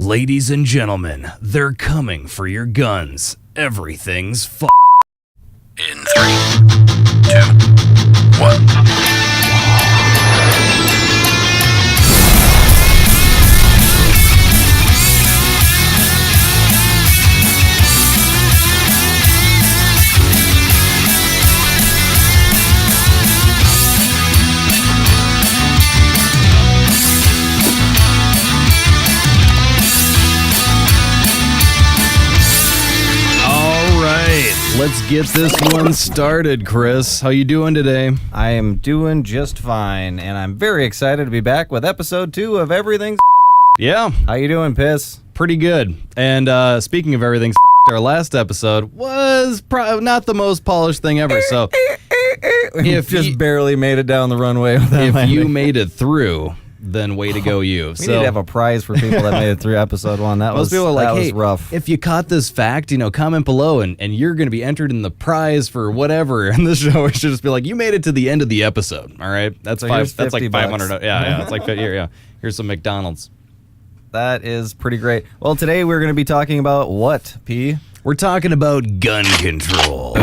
Ladies and gentlemen, they're coming for your guns. Everything's In 3, 2, 1. Let's get this one started, Chris. How you doing today? I am doing just fine, and I'm very excited to be back with episode 2 of Everything's Yeah. How you doing, Piss? Pretty good. And speaking of everything's our last episode was probably not the most polished thing ever, so if just barely made it down the runway with that if landing. you made it through, then way to go you. We need to have a prize for people that made it through episode 1. That was people are like, that hey, was rough. If you caught this fact, comment below and you're going to be entered in the prize for whatever. And this show should just be like, you made it to the end of the episode. All right, that's So that's like $50. $500. Yeah, it's like here. Yeah, here's some McDonald's. That is pretty great. Well, today we're going to be talking about what, P? We're talking about gun control.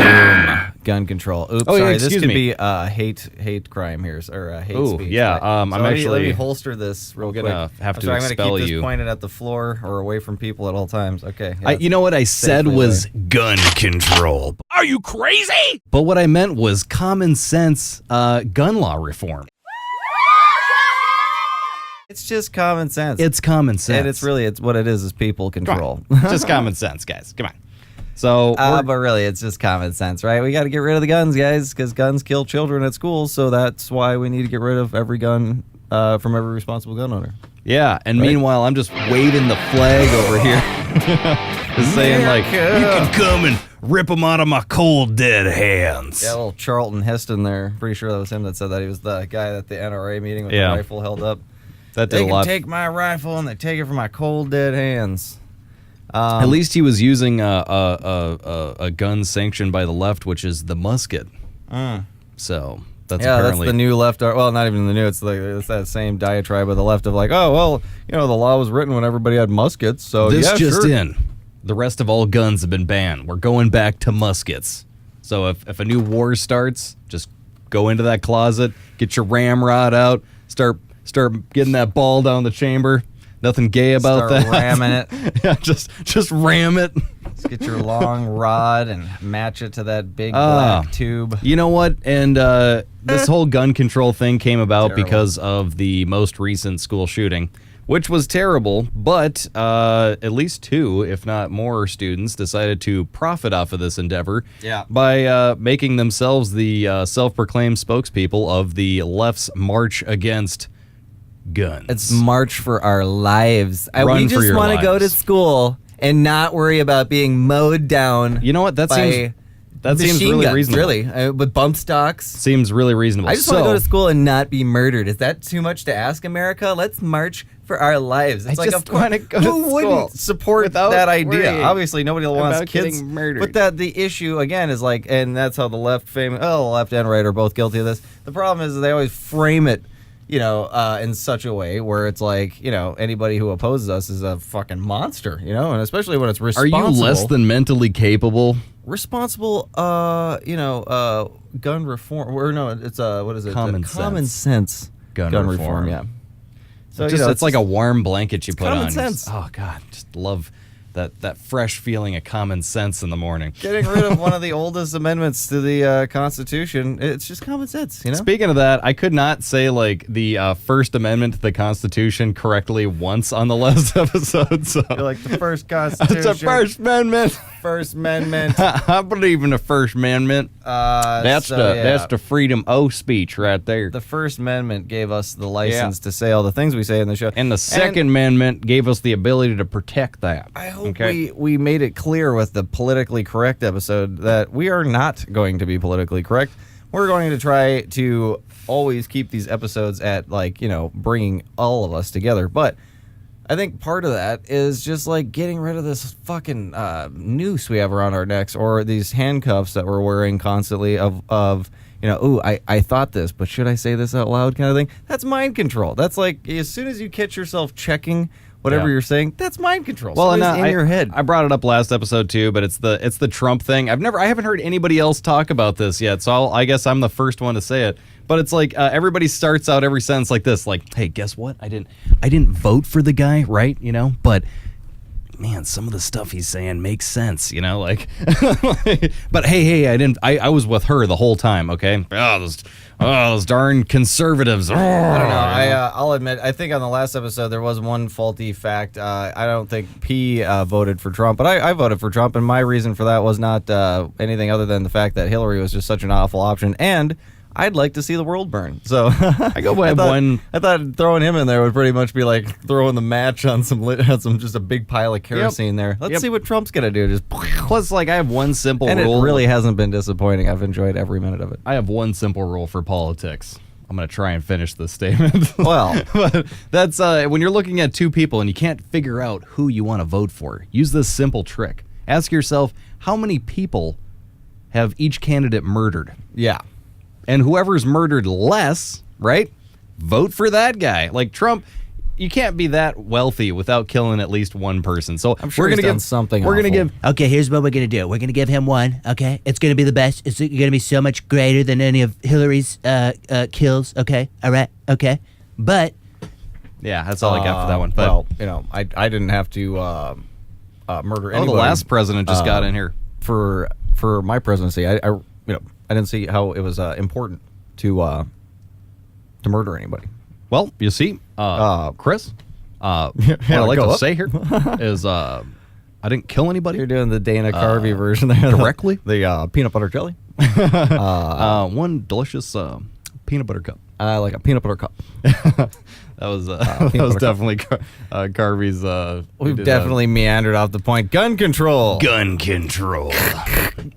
Gun control. Oops, Oh, yeah, sorry. excuse This could me. be hate crime here, or hate Ooh, speech. yeah, So I'm let me actually holster this real quick. gonna have to I'm going to expel keep you. this pointed at the floor or away from people at all times. Okay. You know what I said Safely was gun control. Are you crazy? But what I meant was common sense gun law reform. It's just common sense. It's common sense. And it's what it is people control. Just common sense, guys. Come on. So, But really, it's just common sense, right? We got to get rid of the guns, guys, because guns kill children at school. So that's why we need to get rid of every gun from every responsible gun owner. yeah, and Right. meanwhile, I'm just waving the flag over here. Just saying, like, you can come and rip them out of my cold, dead hands. Yeah, little Charlton Heston there. Pretty sure that was him that said that. He was the guy at the NRA meeting with Yeah. the rifle held up. That did They a can lot. take my rifle and they take it from my cold, dead hands. At least he was using a gun sanctioned by the left, which is the musket. So that's apparently that's the new left. Well, not even the new. It's that same diatribe of the left of like, oh well, the law was written when everybody had muskets. So this yeah, just sure. in. The rest of all guns have been banned. We're going back to muskets. So if a new war starts, just go into that closet, get your ramrod out, start getting that ball down the chamber. Nothing gay about Start that. ramming it. Yeah, just ram it. Just get your long rod and match it to that big black tube. You know what? And this whole gun control thing came about Terrible. because of the most recent school shooting, which was terrible, but at least 2, if not more, students decided to profit off of this endeavor by making themselves the self-proclaimed spokespeople of the left's march against guns. It's March for Our Lives. Run We for just your want to go to lives. school and not worry about being mowed down. You know what? That seems machine really guns, reasonable. Really, with bump stocks. Seems really reasonable. I just want to go to school and not be murdered. Is that too much to ask, America? Let's march for our lives. It's I like, just of course, wanna go to who school wouldn't support without that idea? worrying Obviously, nobody wants about kids getting murdered. But the issue again is like, and that's how the left the left and right are both guilty of this. The problem is they always frame it, in such a way where it's like, anybody who opposes us is a fucking monster, and especially when it's Are responsible. you less than mentally capable? Responsible, gun reform, or no, it's what is it? Common Common sense Gun reform. reform. Yeah. So It's like a warm blanket you put common on. sense. Oh God, just love that fresh feeling of common sense in the morning. getting rid of one of the oldest amendments to the Constitution. It's just common sense, Speaking of that, I could not say like the First Amendment to the Constitution correctly once on the last episode. So You're like the first Constitution. it's a First Amendment. First Amendment. I believe in the First Amendment. That's the freedom of speech right there. The First Amendment gave us the license to say all the things we say in the show. And the Second Amendment gave us the ability to protect that. I hope we made it clear with the politically correct episode that we are not going to be politically correct. We're going to try to always keep these episodes at bringing all of us together. But I think part of that is just like getting rid of this fucking noose we have around our necks, or these handcuffs that we're wearing constantly of I thought this, but should I say this out loud kind of thing. That's mind control. That's like as soon as you catch yourself checking whatever Yeah. you're saying, that's mind control. Well, and Somebody's in your head. I brought it up last episode too, but it's the Trump thing. I haven't heard anybody else talk about this yet, so I guess I'm the first one to say it. But it's like everybody starts out every sentence like this, like, "Hey, guess what? I didn't vote for the guy, right? You know, but." Man, some of the stuff he's saying makes sense, you know, like, but hey, I was with her the whole time. Okay. Those darn conservatives. I don't know. I'll admit, I think on the last episode there was one faulty fact. I don't think P voted for Trump, but I voted for Trump, and my reason for that was not anything other than the fact that Hillary was just such an awful option, and I'd like to see the world burn. So I go by one. I thought throwing him in there would pretty much be like throwing the match on some just a big pile of kerosene there. Let's see what Trump's gonna do. Just Plus, like, I have one simple and rule. it really hasn't been disappointing. I've enjoyed every minute of it. I have one simple rule for politics. I'm going to try and finish this statement. Well, but that's when you're looking at two people and you can't figure out who you want to vote for. Use this simple trick. Ask yourself, how many people have each candidate murdered? yeah. And whoever's murdered less, right? Vote for that guy. Like Trump, you can't be that wealthy without killing at least one person. So I'm sure we're he's gonna done give something We're gonna awful. give. Okay, here's what we're going to do. We're going to give him one, okay? It's going to be the best. It's going to be so much greater than any of Hillary's kills, okay? All right, okay? But Yeah, that's all I got for that one. But well, you know, I didn't have to murder anyone. the last president just got in here. for my presidency. I didn't see how it was important to murder anybody. Well, you see, Chris, what I'd like go to up. say here is I didn't kill anybody. You're doing the Dana Carvey version there. directly? The peanut butter jelly. One delicious peanut butter cup. I like a peanut butter cup. That was definitely Carvey's. We've definitely meandered off the point. Gun control. gun control.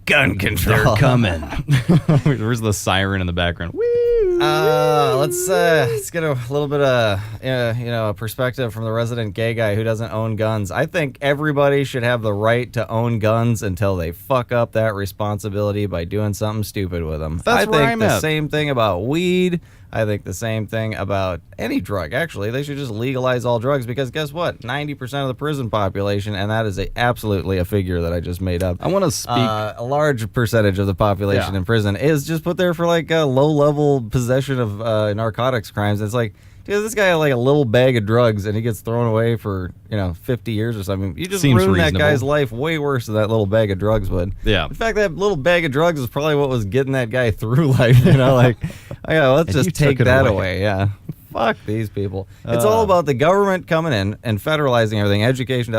Gun control. They're coming. Where's the siren in the background? Woo! Let's get a little bit of a perspective from the resident gay guy who doesn't own guns. I think everybody should have the right to own guns until they fuck up that responsibility by doing something stupid with them. That's I where think I'm the at. same thing about weed. I think the same thing about any drug. Actually, they should just legalize all drugs because guess what? 90% of the prison population, and that is absolutely a figure that I just made up. I want to speak. A large percentage of the population in prison is just put there for like a low-level possession of narcotics crimes. It's like, dude, this guy had like a little bag of drugs and he gets thrown away for 50 years or something. You just Seems ruined that reasonable. guy's life way worse than that little bag of drugs would. Yeah. In fact, that little bag of drugs is probably what was getting that guy through life. Like, let's And you just take took it that away. away. Yeah. Fuck these people. It's all about the government coming in and federalizing everything, education,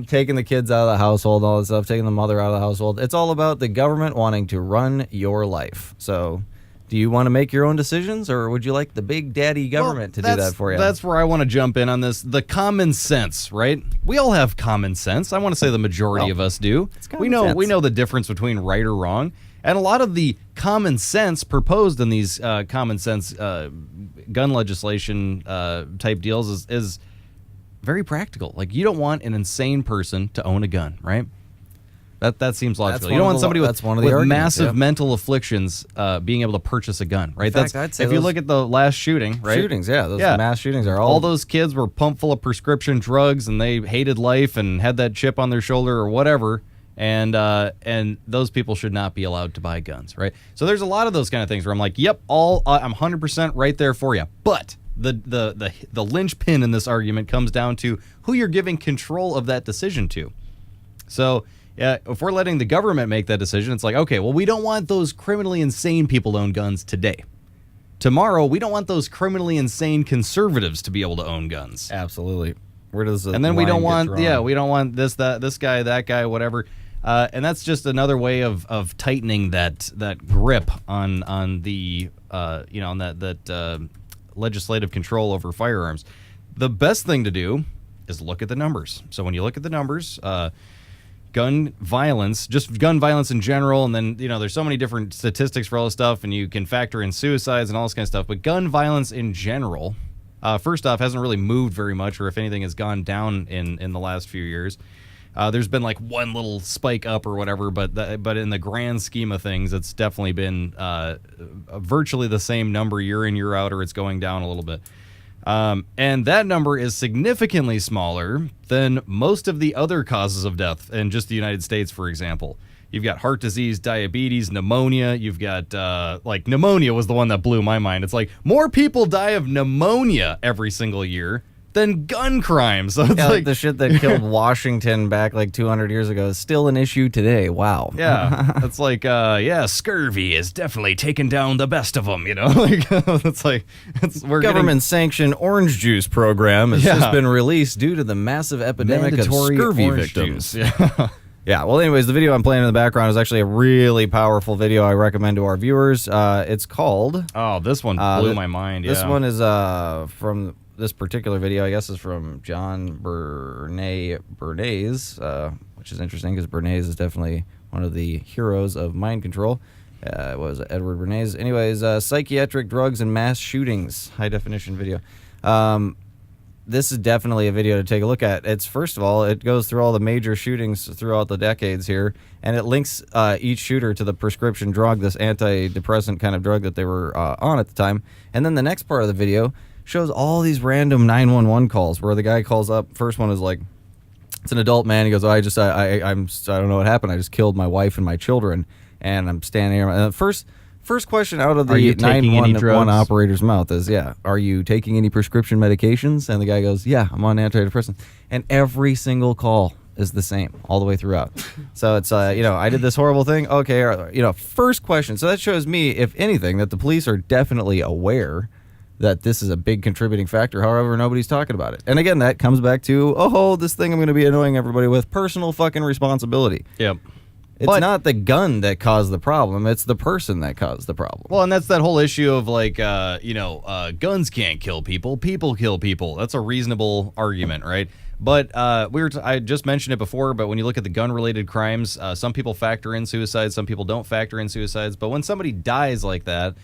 taking the kids out of the household, all this stuff, taking the mother out of the household. It's all about the government wanting to run your life. So, do you want to make your own decisions, or would you like the big daddy government to do that for you? That's where I want to jump in on this. The common sense, right? We all have common sense. I want to say the majority of us do. We common know sense. the difference between right or wrong, and a lot of the common sense proposed in these common sense gun legislation type deals is very practical. Like, you don't want an insane person to own a gun, right? That seems logical. You don't want somebody with massive mental afflictions being able to purchase a gun, right? In fact, I'd say if you look at the last shooting, right? Shootings, those mass shootings are all those kids were pumped full of prescription drugs and they hated life and had that chip on their shoulder or whatever. And those people should not be allowed to buy guns, right? So there's a lot of those kind of things where I'm like, yep, I'm 100% right there for you. But the linchpin in this argument comes down to who you're giving control of that decision to. So if we're letting the government make that decision, it's like, okay, well, we don't want those criminally insane people to own guns today. Tomorrow, we don't want those criminally insane conservatives to be able to own guns. Absolutely. Where does the And then we don't line want, get drawn? we don't want this guy, that guy, whatever. And that's just another way of tightening that grip on the on that legislative control over firearms. The best thing to do is look at the numbers. So when you look at the numbers, gun violence in general, and then there's so many different statistics for all this stuff, and you can factor in suicides and all this kind of stuff. But gun violence in general, first off, hasn't really moved very much, or if anything, has gone down in the last few years. There's been like one little spike up or whatever, but in the grand scheme of things, it's definitely been virtually the same number year in, year out, or it's going down a little bit. And that number is significantly smaller than most of the other causes of death in just the United States, for example. You've got heart disease, diabetes, pneumonia. You've got, like, pneumonia was the one that blew my mind. It's like, more people die of pneumonia every single year than gun crimes. So it's like the shit that killed Washington back like 200 years ago is still an issue today. Wow. Yeah. It's like, scurvy is definitely taking down the best of them, you know? Like, it's like, we're government-sanctioned orange juice program has just been released due to the massive epidemic of scurvy victims. Yeah. Yeah, well, anyways, the video I'm playing in the background is actually a really powerful video I recommend to our viewers. It's called... Oh, this one blew my mind, This one is from... This particular video, I guess, is from John Bernays, which is interesting because Bernays is definitely one of the heroes of mind control. It was Edward Bernays. Anyways, psychiatric drugs and mass shootings, high-definition video. This is definitely a video to take a look at. It's, first of all, it goes through all the major shootings throughout the decades here, and it links each shooter to the prescription drug, this antidepressant kind of drug that they were on at the time. And then the next part of the video shows all these random 911 calls where the guy calls up. First one is like, it's an adult man. He goes, I don't know what happened. I just killed my wife and my children, and I'm standing here. And the first question out of the 911 operator's mouth is, are you taking any prescription medications? And the guy goes, yeah, I'm on antidepressants. And every single call is the same all the way throughout. So it's, I did this horrible thing. Okay, first question. So that shows me, if anything, that the police are definitely aware that this is a big contributing factor. However, nobody's talking about it. And again, that comes back to, this thing I'm going to be annoying everybody with, personal fucking responsibility. Yep. It's not the gun that caused the problem. It's the person that caused the problem. Well, and that's that whole issue of like, guns can't kill people. People kill people. That's a reasonable argument, right? But I just mentioned it before, but when you look at the gun-related crimes, some people factor in suicides, some people don't factor in suicides. But when somebody dies like that,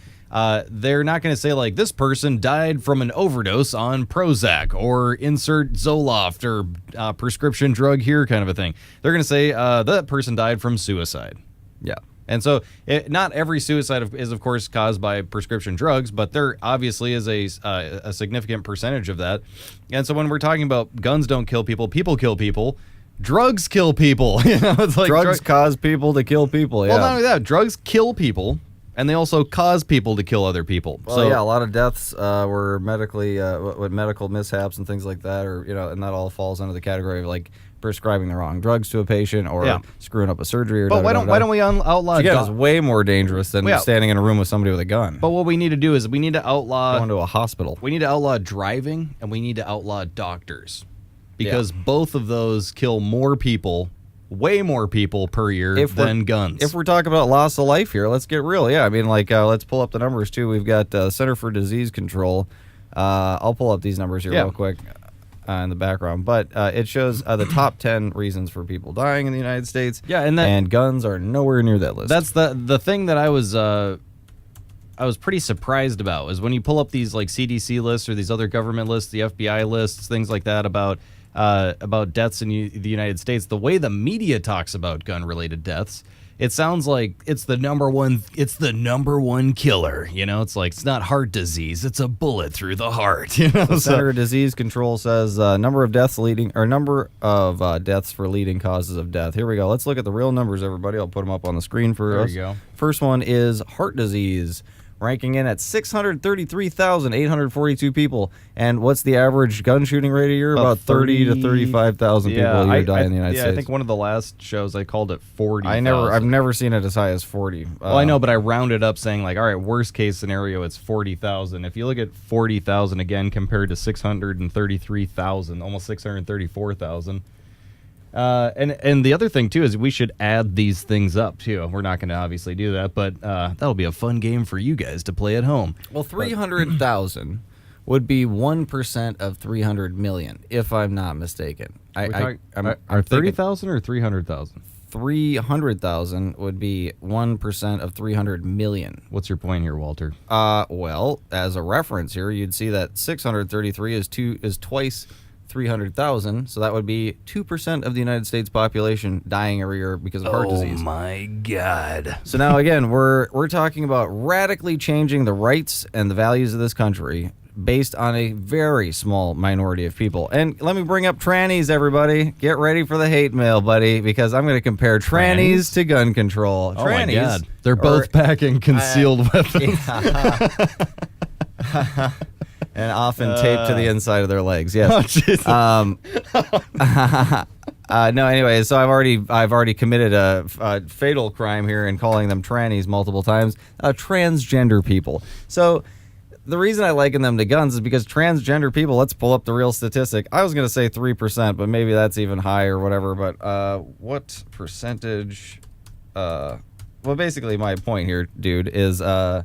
they're not going to say, like, this person died from an overdose on Prozac or insert Zoloft or prescription drug here kind of a thing. They're going to say that person died from suicide. Yeah. And so not every suicide is, of course, caused by prescription drugs, but there obviously is a significant percentage of that. And so when we're talking about guns don't kill people, people kill people, drugs kill people. It's like drugs cause people to kill people. Yeah. Well, not only that, drugs kill people. And they also cause people to kill other people. Well, so, a lot of deaths were medically, with medical mishaps and things like that, or and that all falls under the category of like prescribing the wrong drugs to a patient or screwing up a surgery. Or but why don't we outlaw? Again, it's way more dangerous than standing in a room with somebody with a gun. But what we need to do is we need to outlaw going to a hospital. We need to outlaw driving, and we need to outlaw doctors, because both of those kill more people. Way more people per year than guns. If we're talking about loss of life here, let's get real. Yeah, I mean, like, let's pull up the numbers, too. We've got Center for Disease Control. I'll pull up these numbers here real quick in the background. But it shows the top 10 reasons for people dying in the United States. Yeah, and guns are nowhere near that list. That's the thing that I was pretty surprised about, is when you pull up these, like, CDC lists or these other government lists, the FBI lists, things like that about deaths in the United States, the way the media talks about gun-related deaths, it sounds like it's the number one killer. It's like, it's not heart disease, it's a bullet through the heart. The Center for Disease Control says number of deaths for leading causes of death. Here we go. Let's look at the real numbers, everybody. I'll put them up on the screen for us. There you go. First one is heart disease, ranking in at 633,842 people. And what's the average gun shooting rate a year? About 30 to 35,000 people a year die in the United States. I think one of the last shows I called it 40. I've never seen it as high as 40. Well, I know, but I rounded up saying, like, all right, worst case scenario, it's 40,000. If you look at 40,000 again compared to 633,000, almost 634,000. And the other thing, too, is we should add these things up, too. We're not going to obviously do that, but that'll be a fun game for you guys to play at home. Well, 300,000 would be 1% of 300 million, if I'm not mistaken. Are 30,000 or 300,000? 300,000 would be 1% of 300 million. What's your point here, Walter? Well, as a reference here, you'd see that 633 is twice 300,000, so that would be 2% of the United States population dying every year because of heart disease. Oh my God. So now again, we're talking about radically changing the rights and the values of this country based on a very small minority of people. And let me bring up trannies, everybody. Get ready for the hate mail, buddy, because I'm going to compare trannies to gun control. Oh trannies, my God. They're both packing concealed weapons. And often taped to the inside of their legs. Yes. Oh, Jesus. No, anyway, so I've already committed a fatal crime here in calling them trannies multiple times. Transgender people. So the reason I liken them to guns is because transgender people, let's pull up the real statistic. I was going to say 3%, but maybe that's even high or whatever. But what percentage? Well, basically my point here, dude, is a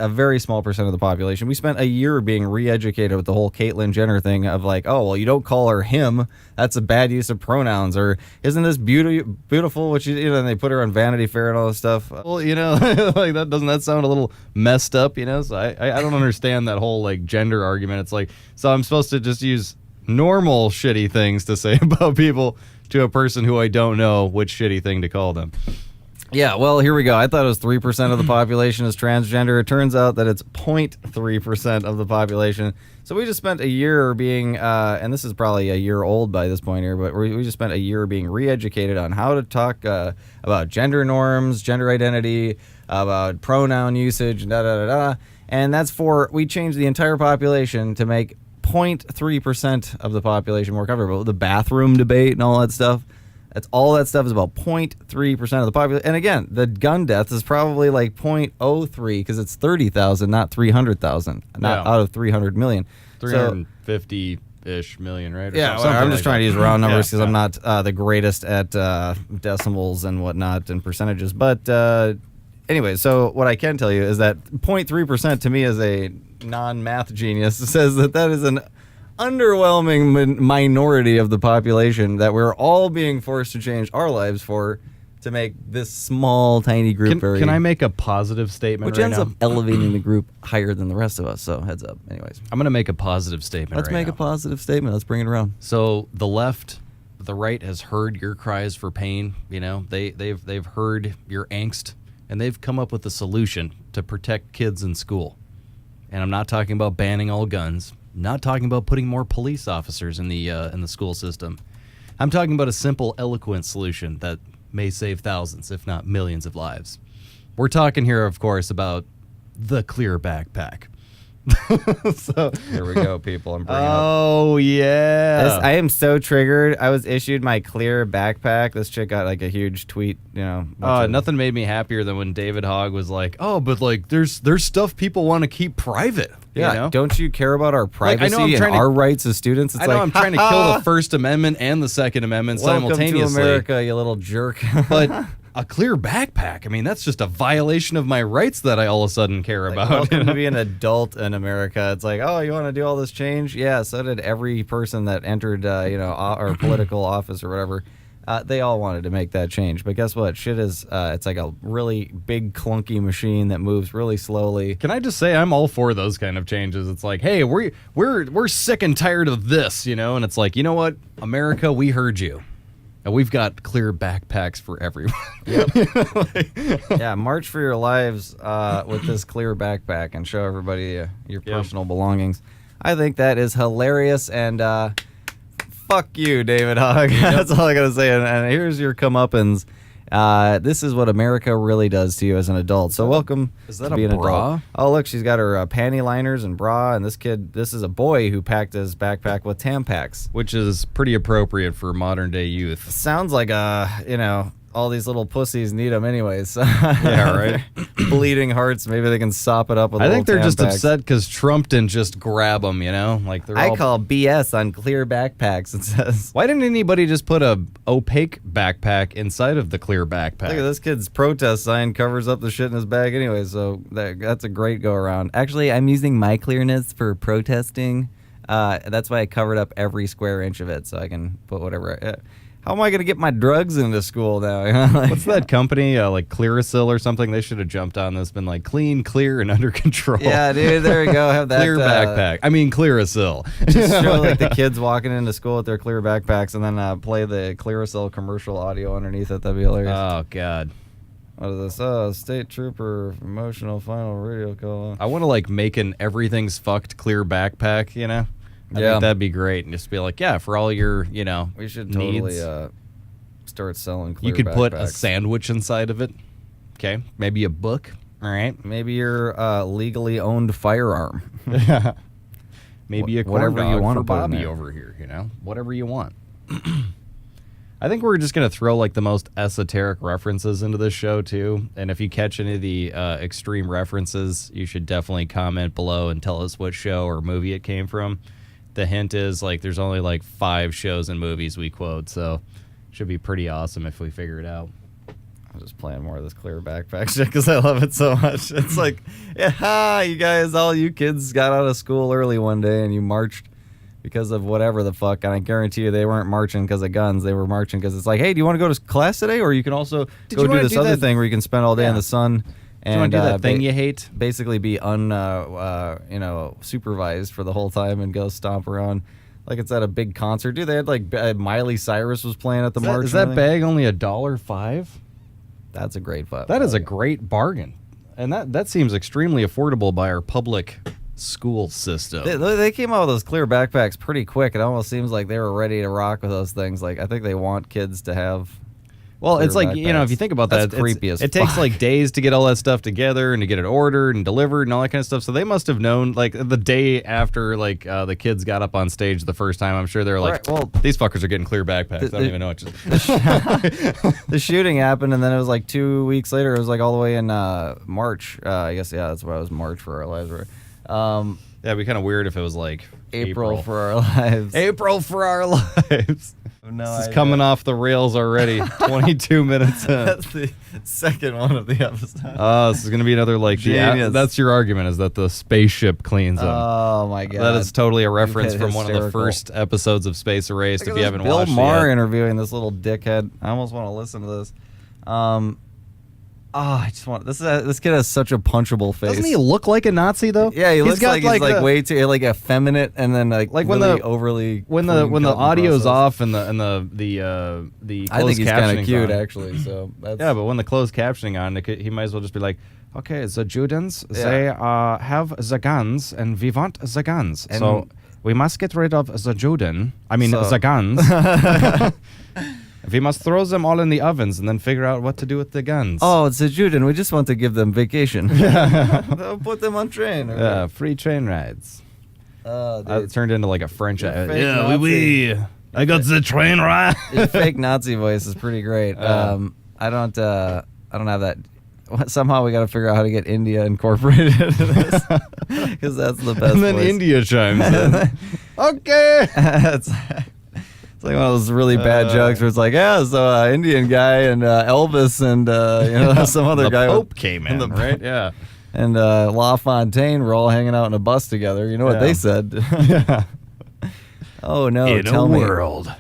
very small percent of the population. We spent a year being re-educated with the whole Caitlyn Jenner thing of like, oh, well, you don't call her him. That's a bad use of pronouns. Or isn't this beautiful? Which, and they put her on Vanity Fair and all this stuff. Well, like that, doesn't that sound a little messed up, So I don't understand that whole like gender argument. It's like, so I'm supposed to just use normal shitty things to say about people to a person who I don't know which shitty thing to call them. Yeah, well, here we go. I thought it was 3% of the population is transgender. It turns out that it's 0.3% of the population. So we just spent a year being, and this is probably a year old by this point here, but we just spent a year being re-educated on how to talk about gender norms, gender identity, about pronoun usage, da-da-da-da. And that's we changed the entire population to make 0.3% of the population more comfortable. The bathroom debate and all that stuff. All that stuff is about 0.3% of the population. And again, the gun death is probably like 0.03 because it's 30,000, not 300,000, not out of 300 million. 350-ish million, right? Yeah, well, I'm just trying to use round numbers because I'm not the greatest at decimals and whatnot and percentages. But anyway, so what I can tell you is that 0.3% to me as a non-math genius says that is an underwhelming minority of the population that we're all being forced to change our lives for to make this small, tiny group Can I make a positive statement which ends up elevating the group higher than the rest of us, so heads up. Anyways. I'm going to make a positive statement Let's make a positive statement. Let's bring it around. So the right has heard your cries for pain. They've heard your angst, and they've come up with a solution to protect kids in school. And I'm not talking about banning all guns. Not talking about putting more police officers in the school system. I'm talking about a simple, eloquent solution that may save thousands, if not millions of lives. We're talking here, of course, about the clear backpack. So here we go, people. I'm bringing up. Yeah. I am so triggered. I was issued my clear backpack. This chick got like a huge tweet, Nothing made me happier than when David Hogg was like, "Oh, but like there's stuff people want to keep private." Yeah, don't you care about our privacy and our rights as students? It's I'm trying to kill the First Amendment and the Second Amendment simultaneously. Welcome to America, you little jerk. But a clear backpack, that's just a violation of my rights that I all of a sudden care about. Welcome to be an adult in America. It's like, oh, you want to do all this change? Yeah, so did every person that entered, our political office or whatever. They all wanted to make that change, but guess what? Shit is it's like a really big clunky machine that moves really slowly. Can I just say I'm all for those kind of changes? It's like, hey, we're sick and tired of this, and it's like, you know what, America, we heard you. And we've got clear backpacks for everyone. Yep. Yeah, march for your lives with this clear backpack and show everybody your personal belongings. I think that is hilarious, and fuck you, David Hogg. That's all I gotta say. And here's your comeuppance. This is what America really does to you as an adult. So welcome. Is that to be a an bra? Adult. Oh, look, she's got her panty liners and bra. And this is a boy who packed his backpack with Tampax, which is pretty appropriate for modern day youth. Sounds like all these little pussies need them anyways. Yeah, right. Bleeding hearts. Maybe they can sop it up with. I think they're just Tampax. upset because Trump didn't just grab them. Like I call BS on clear backpacks. It says. Why didn't anybody just put a opaque backpack inside of the clear backpack? Look at this kid's protest sign covers up the shit in his bag anyway. So that's a great go around. Actually, I'm using my clearness for protesting. That's why I covered up every square inch of it so I can put whatever. How am I going to get my drugs into school now? What's that company, like Clearasil or something? They should have jumped on this, been like clean, clear, and under control. Yeah, dude, there you go. Have that clear backpack. Clearasil. Just show like the kids walking into school with their clear backpacks and then play the Clearasil commercial audio underneath it. That'd be hilarious. Oh, God. What is this? State trooper emotional final radio call. I want to like make an everything's fucked clear backpack, you know? I think that'd be great. And just be like, yeah, for all your, you know, we should totally needs. Start selling clear You could put a backpacks. sandwich inside of it. Okay. Maybe a book. All right. Maybe your legally owned firearm. Maybe a corn whatever dog you want for to put in Bobby there. over here, you know? Whatever you want. I think we're just going to throw like the most esoteric references into this show too. And if you catch any of the extreme references, you should definitely comment below and tell us what show or movie it came from. The hint is like there's only like 5 shows and movies we quote, so it should be pretty awesome if we figure it out. I'm just playing more of this clear backpack shit because I love it so much. It's like, yeah, you guys, all you kids got out of school early one day and you marched because of whatever the fuck. And I guarantee you they weren't marching because of guns. They were marching because it's like, hey, do you want to go to class today? Or you can also go do this other thing where you can spend all day in the sun. Do you want to do that thing you hate? Basically be supervised for the whole time and go stomp around like it's at a big concert. Dude, they had like Miley Cyrus was playing at the march. Is that bag only $1.05? That's a great butt. That is a great bargain. And that seems extremely affordable by our public school system. They came out with those clear backpacks pretty quick. It almost seems like they were ready to rock with those things. Like I think they want kids to have. Well, it's like, backpacks. you know, if you think about that, That's creepy as it takes fuck. like days to get all that stuff together and to get it ordered and delivered and all that kind of stuff. So they must have known, like, the day after, like, the kids got up on stage the first time, I'm sure they were like, Right, well, these fuckers are getting clear backpacks. I don't even know what to... The shooting happened, and then it was like 2 weeks later. It was like all the way in March. I guess, yeah, that's why it was March for our lives. Yeah, it'd be kind of weird if it was like April for our lives. April for our lives. No This is idea. coming off the rails already. 22 minutes in. That's the second one of the episode. This is going to be another, like, Genius. that's your argument, is that the spaceship cleans them. Oh, my God. That is totally a reference hit from one of the hysterical. first episodes of Space Erased. Look If at you this haven't Bill watched Maher it yet. interviewing this little dickhead. I almost want to listen to this. I just want this kid has such a punchable face. Doesn't he look like a Nazi though? Yeah, he looks like he's like the- way too like effeminate and then like Like when really the- overly when the clean cut and audio's processed. off and the I think closed he's kind captioning's of cute on. actually. So that's Yeah, but when the closed captioning on, he might as well just be like, okay, the Judens, they have the guns and we want the guns, And- so we must get rid of the Juden. I mean So- the guns. We must throw them all in the ovens and then figure out what to do with the guns. oh, it's a Jude, and we just want to give them vacation. They'll put them on train. Or yeah, free train rides. dude, It turned into like a French. fake Nazi. I got the train ride. Your fake Nazi voice is pretty great. I don't have that. Somehow we got to figure out how to get India incorporated into this because that's the best. And then voice. India chimes in. Okay. It's like one of those really bad jokes where it's like, yeah, so Indian guy and Elvis and some other The guy Pope came in, and right? Yeah. and LaFontaine were all hanging out in a bus together. You know what they said? Yeah. Oh no! In tell a me. world.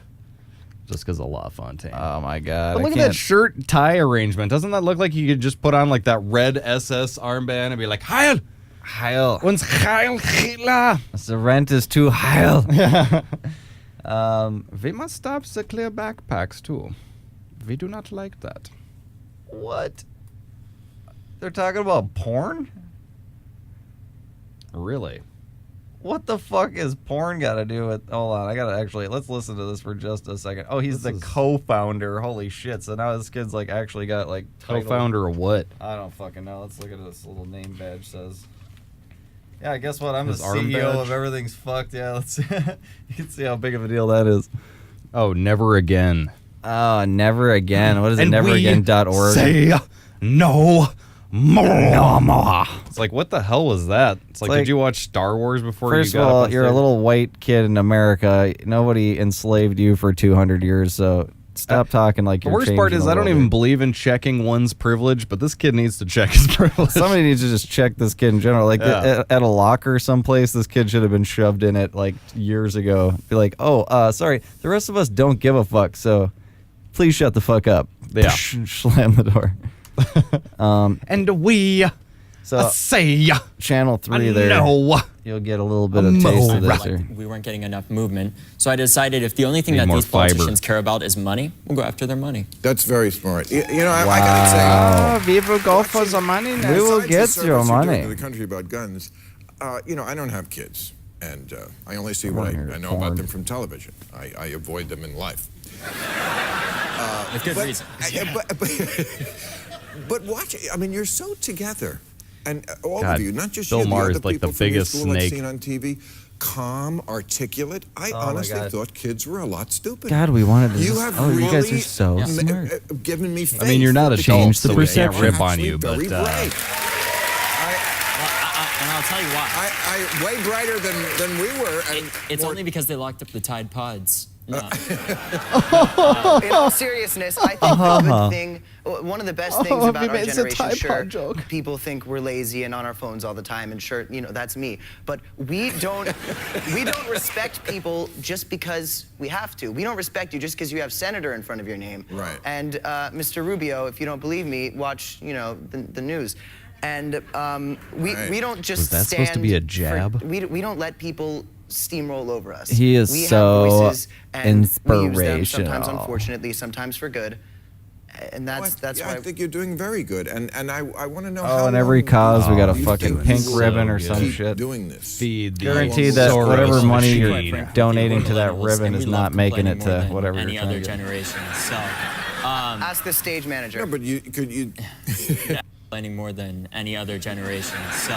Just because of LaFontaine. Oh my God! But look at that shirt tie arrangement. Doesn't that look like you could just put on like that red SS armband and be like, Heil! Heil. Uns Heil Hitler! The rent is too Heil. We must stop the clear backpacks too. We do not like that. What? They're talking about porn? Really? What the fuck is porn got to do with? Hold on, I gotta actually let's listen to this for just a second. Oh, he's This the is- co-founder. Holy shit! So now this kid's like actually got like title. Co-founder of what? I don't fucking know. Let's look at this little name badge says. Yeah, guess what? I'm His the arm CEO badge? of Everything's Fucked. Yeah, let's see. You can see how big of a deal that is. Oh, never again. Oh, never again. What is it? And Neveragain.org. Say no more. No more. It's like, what the hell was that? It's like, like- did you watch Star Wars before First you of got all, up on you're a stage? little white kid in America. Nobody enslaved you for 200 years, so stop talking like The you're worst part changing is the I don't world, even dude. believe in checking one's privilege, but this kid needs to check his privilege. Somebody needs to just check this kid in general. Like Yeah. at a locker someplace, this kid should have been shoved in it like years ago. Be like, oh, sorry, the rest of us don't give a fuck, so please shut the fuck up. Yeah. Slam the door. And we So say Channel 3 there. no. You'll get a little bit of taste of this here. We weren't getting enough movement, so I decided if the only thing Need that more these fiber. politicians care about is money, we'll go after their money. That's very smart. You know, I gotta say, We will go for the money. We will besides the get your service you're doing money. to the country about guns, you know, I don't have kids, and I only see what I know about them from television. I avoid them in life. With good reason. But watch it. I mean, you're so together, and all God, of you, not just Bill you, the Maher other is like the people from your biggest school I've snake. seen on TV, calm, articulate. I honestly thought kids were a lot stupid. God, we wanted to. You have you guys are really so smart. given me faith. I mean, you're not that adult, Change the so we can't perception. rip on actually you, but very bright. And I'll tell you why. I way brighter than we were. And It's more- only because they locked up the Tide Pods. No. In all seriousness, I think the good thing, one of the best things about our generation, sure, people think we're lazy and on our phones all the time, and sure, you know, that's me. But we don't respect people just because we have to. We don't respect you just because you have senator in front of your name. Right. And Mr. Rubio, if you don't believe me, watch, you know, the news. And we don't just Was that stand supposed to be a for- jab? we don't let people steamroll over us. He is we have so voices, and we use them, inspirational. sometimes unfortunately, sometimes for good. And that's yeah, why I think you're doing very good, and I want to know Oh, how in every long cause we got a you fucking think pink you will ribbon or keep some keep shit. doing this. Feed the Guaranteed that Soros whatever money you're machine. donating to that We're millennials, ribbon and we is love not making it complaining more to than whatever any you're other trying to get. generation. So, ask the stage manager. No, but could you? complaining more than any other generation. So,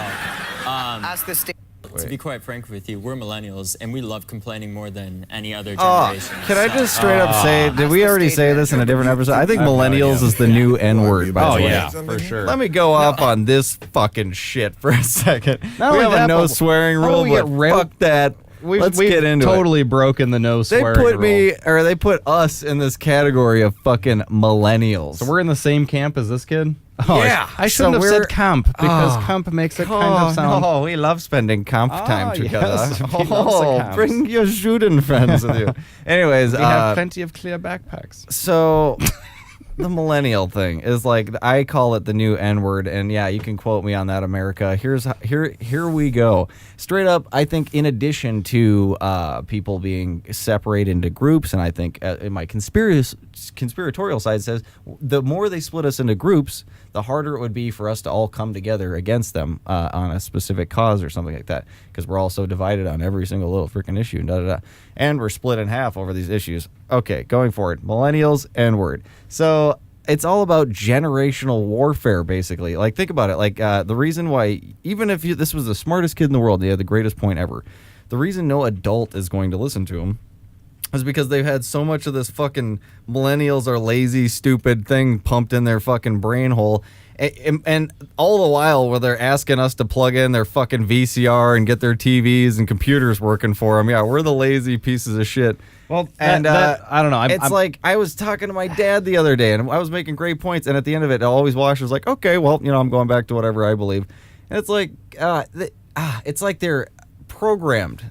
Ask the stage. to be quite frank with you, we're millennials, and we love complaining more than any other Oh, generation. can I So- just straight up say, did we already say this in a different episode? I think millennials is the new N-word, by Oh the way. yeah, for sure. Let me go off on this fucking shit for a second. Not We only have a that, no but swearing how do rule, we get but rid- fuck that. Let's get into it. totally broken the no They swearing put rule. me, or they put us in this category of fucking millennials. So we're in the same camp as this kid? Oh, Yeah, I shouldn't so have we're- said camp because Oh. camp makes it kind of sound. No, we love spending comp time Ah, together. yes, we love the Oh, camps. bring your shooting friends with you. Anyways, We have plenty of clear backpacks. so the millennial thing is like I call it the new N-word, and yeah, you can quote me on that, America. Here we go. Straight up, I think in addition to people being separated into groups, and I think in my conspiratorial side says the more they split us into groups, the harder it would be for us to all come together against them on a specific cause or something like that, because we're all so divided on every single little freaking issue, and we're split in half over these issues. Okay, going forward, millennials, N-word. So it's all about generational warfare, basically. Like, think about it. Like, the reason why, even if this was the smartest kid in the world, they had the greatest point ever, the reason no adult is going to listen to him is because they've had so much of this fucking millennials are lazy, stupid thing pumped in their fucking brain hole. And all the while where they're asking us to plug in their fucking VCR and get their TVs and computers working for them. Yeah, we're the lazy pieces of shit. Well, And I don't know. It's like I was talking to my dad the other day, and I was making great points. And at the end of it, always Washer's like, "Okay, well, you know, I'm going back to whatever I believe." And it's like, it's like they're programmed,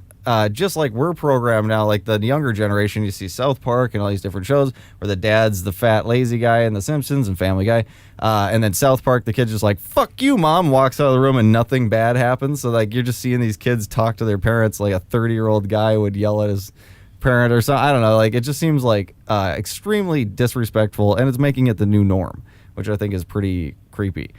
just like we're programmed now. Like the younger generation, you see South Park and all these different shows where the dad's the fat lazy guy in The Simpsons and Family Guy, and then South Park, the kid's just like, "Fuck you, mom," walks out of the room and nothing bad happens. So like you're just seeing these kids talk to their parents like a 30-year-old guy would yell at his parent or something. I don't know. Like it just seems like extremely disrespectful, and it's making it the new norm, which I think is pretty creepy.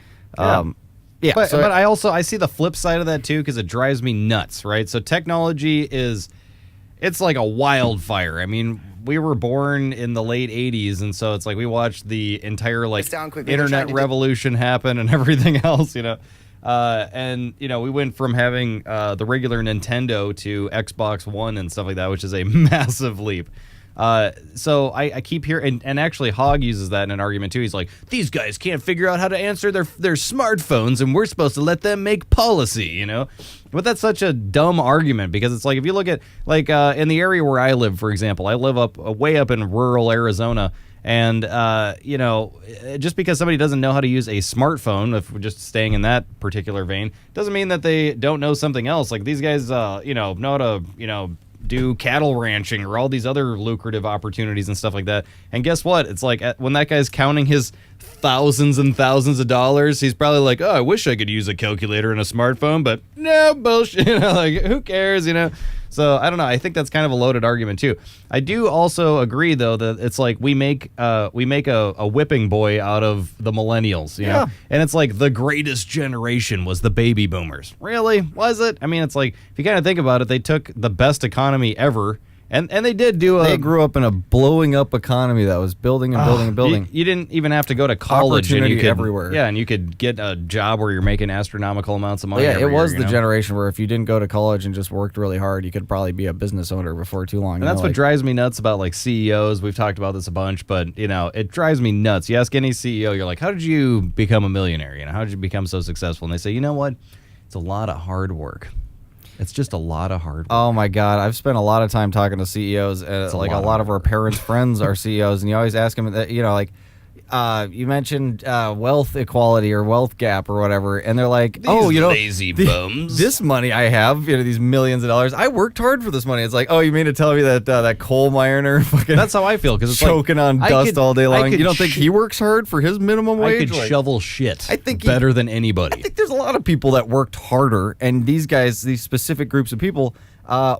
Yeah, But, so but I see the flip side of that too, because it drives me nuts, right? So technology it's like a wildfire. I mean, we were born in the late 80s, and so it's like we watched the entire like Down quickly, we're trying internet to do- revolution happen and everything else, you know. And you know, we went from having the regular Nintendo to Xbox One and stuff like that, which is a massive leap. So I keep hearing, and actually Hogg uses that in an argument too. He's like, these guys can't figure out how to answer their smartphones, and we're supposed to let them make policy, you know? But that's such a dumb argument, because it's like, if you look at, like, in the area where I live, for example, I live way up in rural Arizona, and, you know, just because somebody doesn't know how to use a smartphone, if we're just staying in that particular vein, doesn't mean that they don't know something else. Like, these guys, you know how to, you know, do cattle ranching or all these other lucrative opportunities and stuff like that. And guess what? It's like when that guy's counting his thousands and thousands of dollars, he's probably like, oh, I wish I could use a calculator and a smartphone, but no, bullshit. Like, who cares, So I don't know. I think that's kind of a loaded argument too. I do also agree though that it's like we make a whipping boy out of the millennials, you know? And it's like the greatest generation was the baby boomers. Really? Was it? I mean, it's like if you kind of think about it, they took the best economy ever. And they did do They grew up in a blowing up economy that was building and building and building. You didn't even have to go to college. Opportunity and you could, everywhere. Yeah, and you could get a job where you're making astronomical amounts of money. Yeah, every it was year, the you know? generation where if you didn't go to college and just worked really hard, you could probably be a business owner before too long. And that's what drives me nuts about like CEOs. We've talked about this a bunch, but it drives me nuts. You ask any CEO, you're like, how did you become a millionaire? How did you become so successful? And they say, you know what? It's a lot of hard work. It's just a lot of hard work. Oh my God, I've spent a lot of time talking to CEOs. Like a lot of our parents' friends are CEOs, and you always ask them, you mentioned wealth equality or wealth gap or whatever, and they're like, lazy bums. This money I have, these millions of dollars, I worked hard for this money. It's like, oh, you mean to tell me that that coal miner fucking that's how I feel because it's choking on dust all day long. You don't think he he works hard for his minimum wage? I could shovel shit. I think better than anybody. I think there's a lot of people that worked harder, and these guys, these specific groups of people,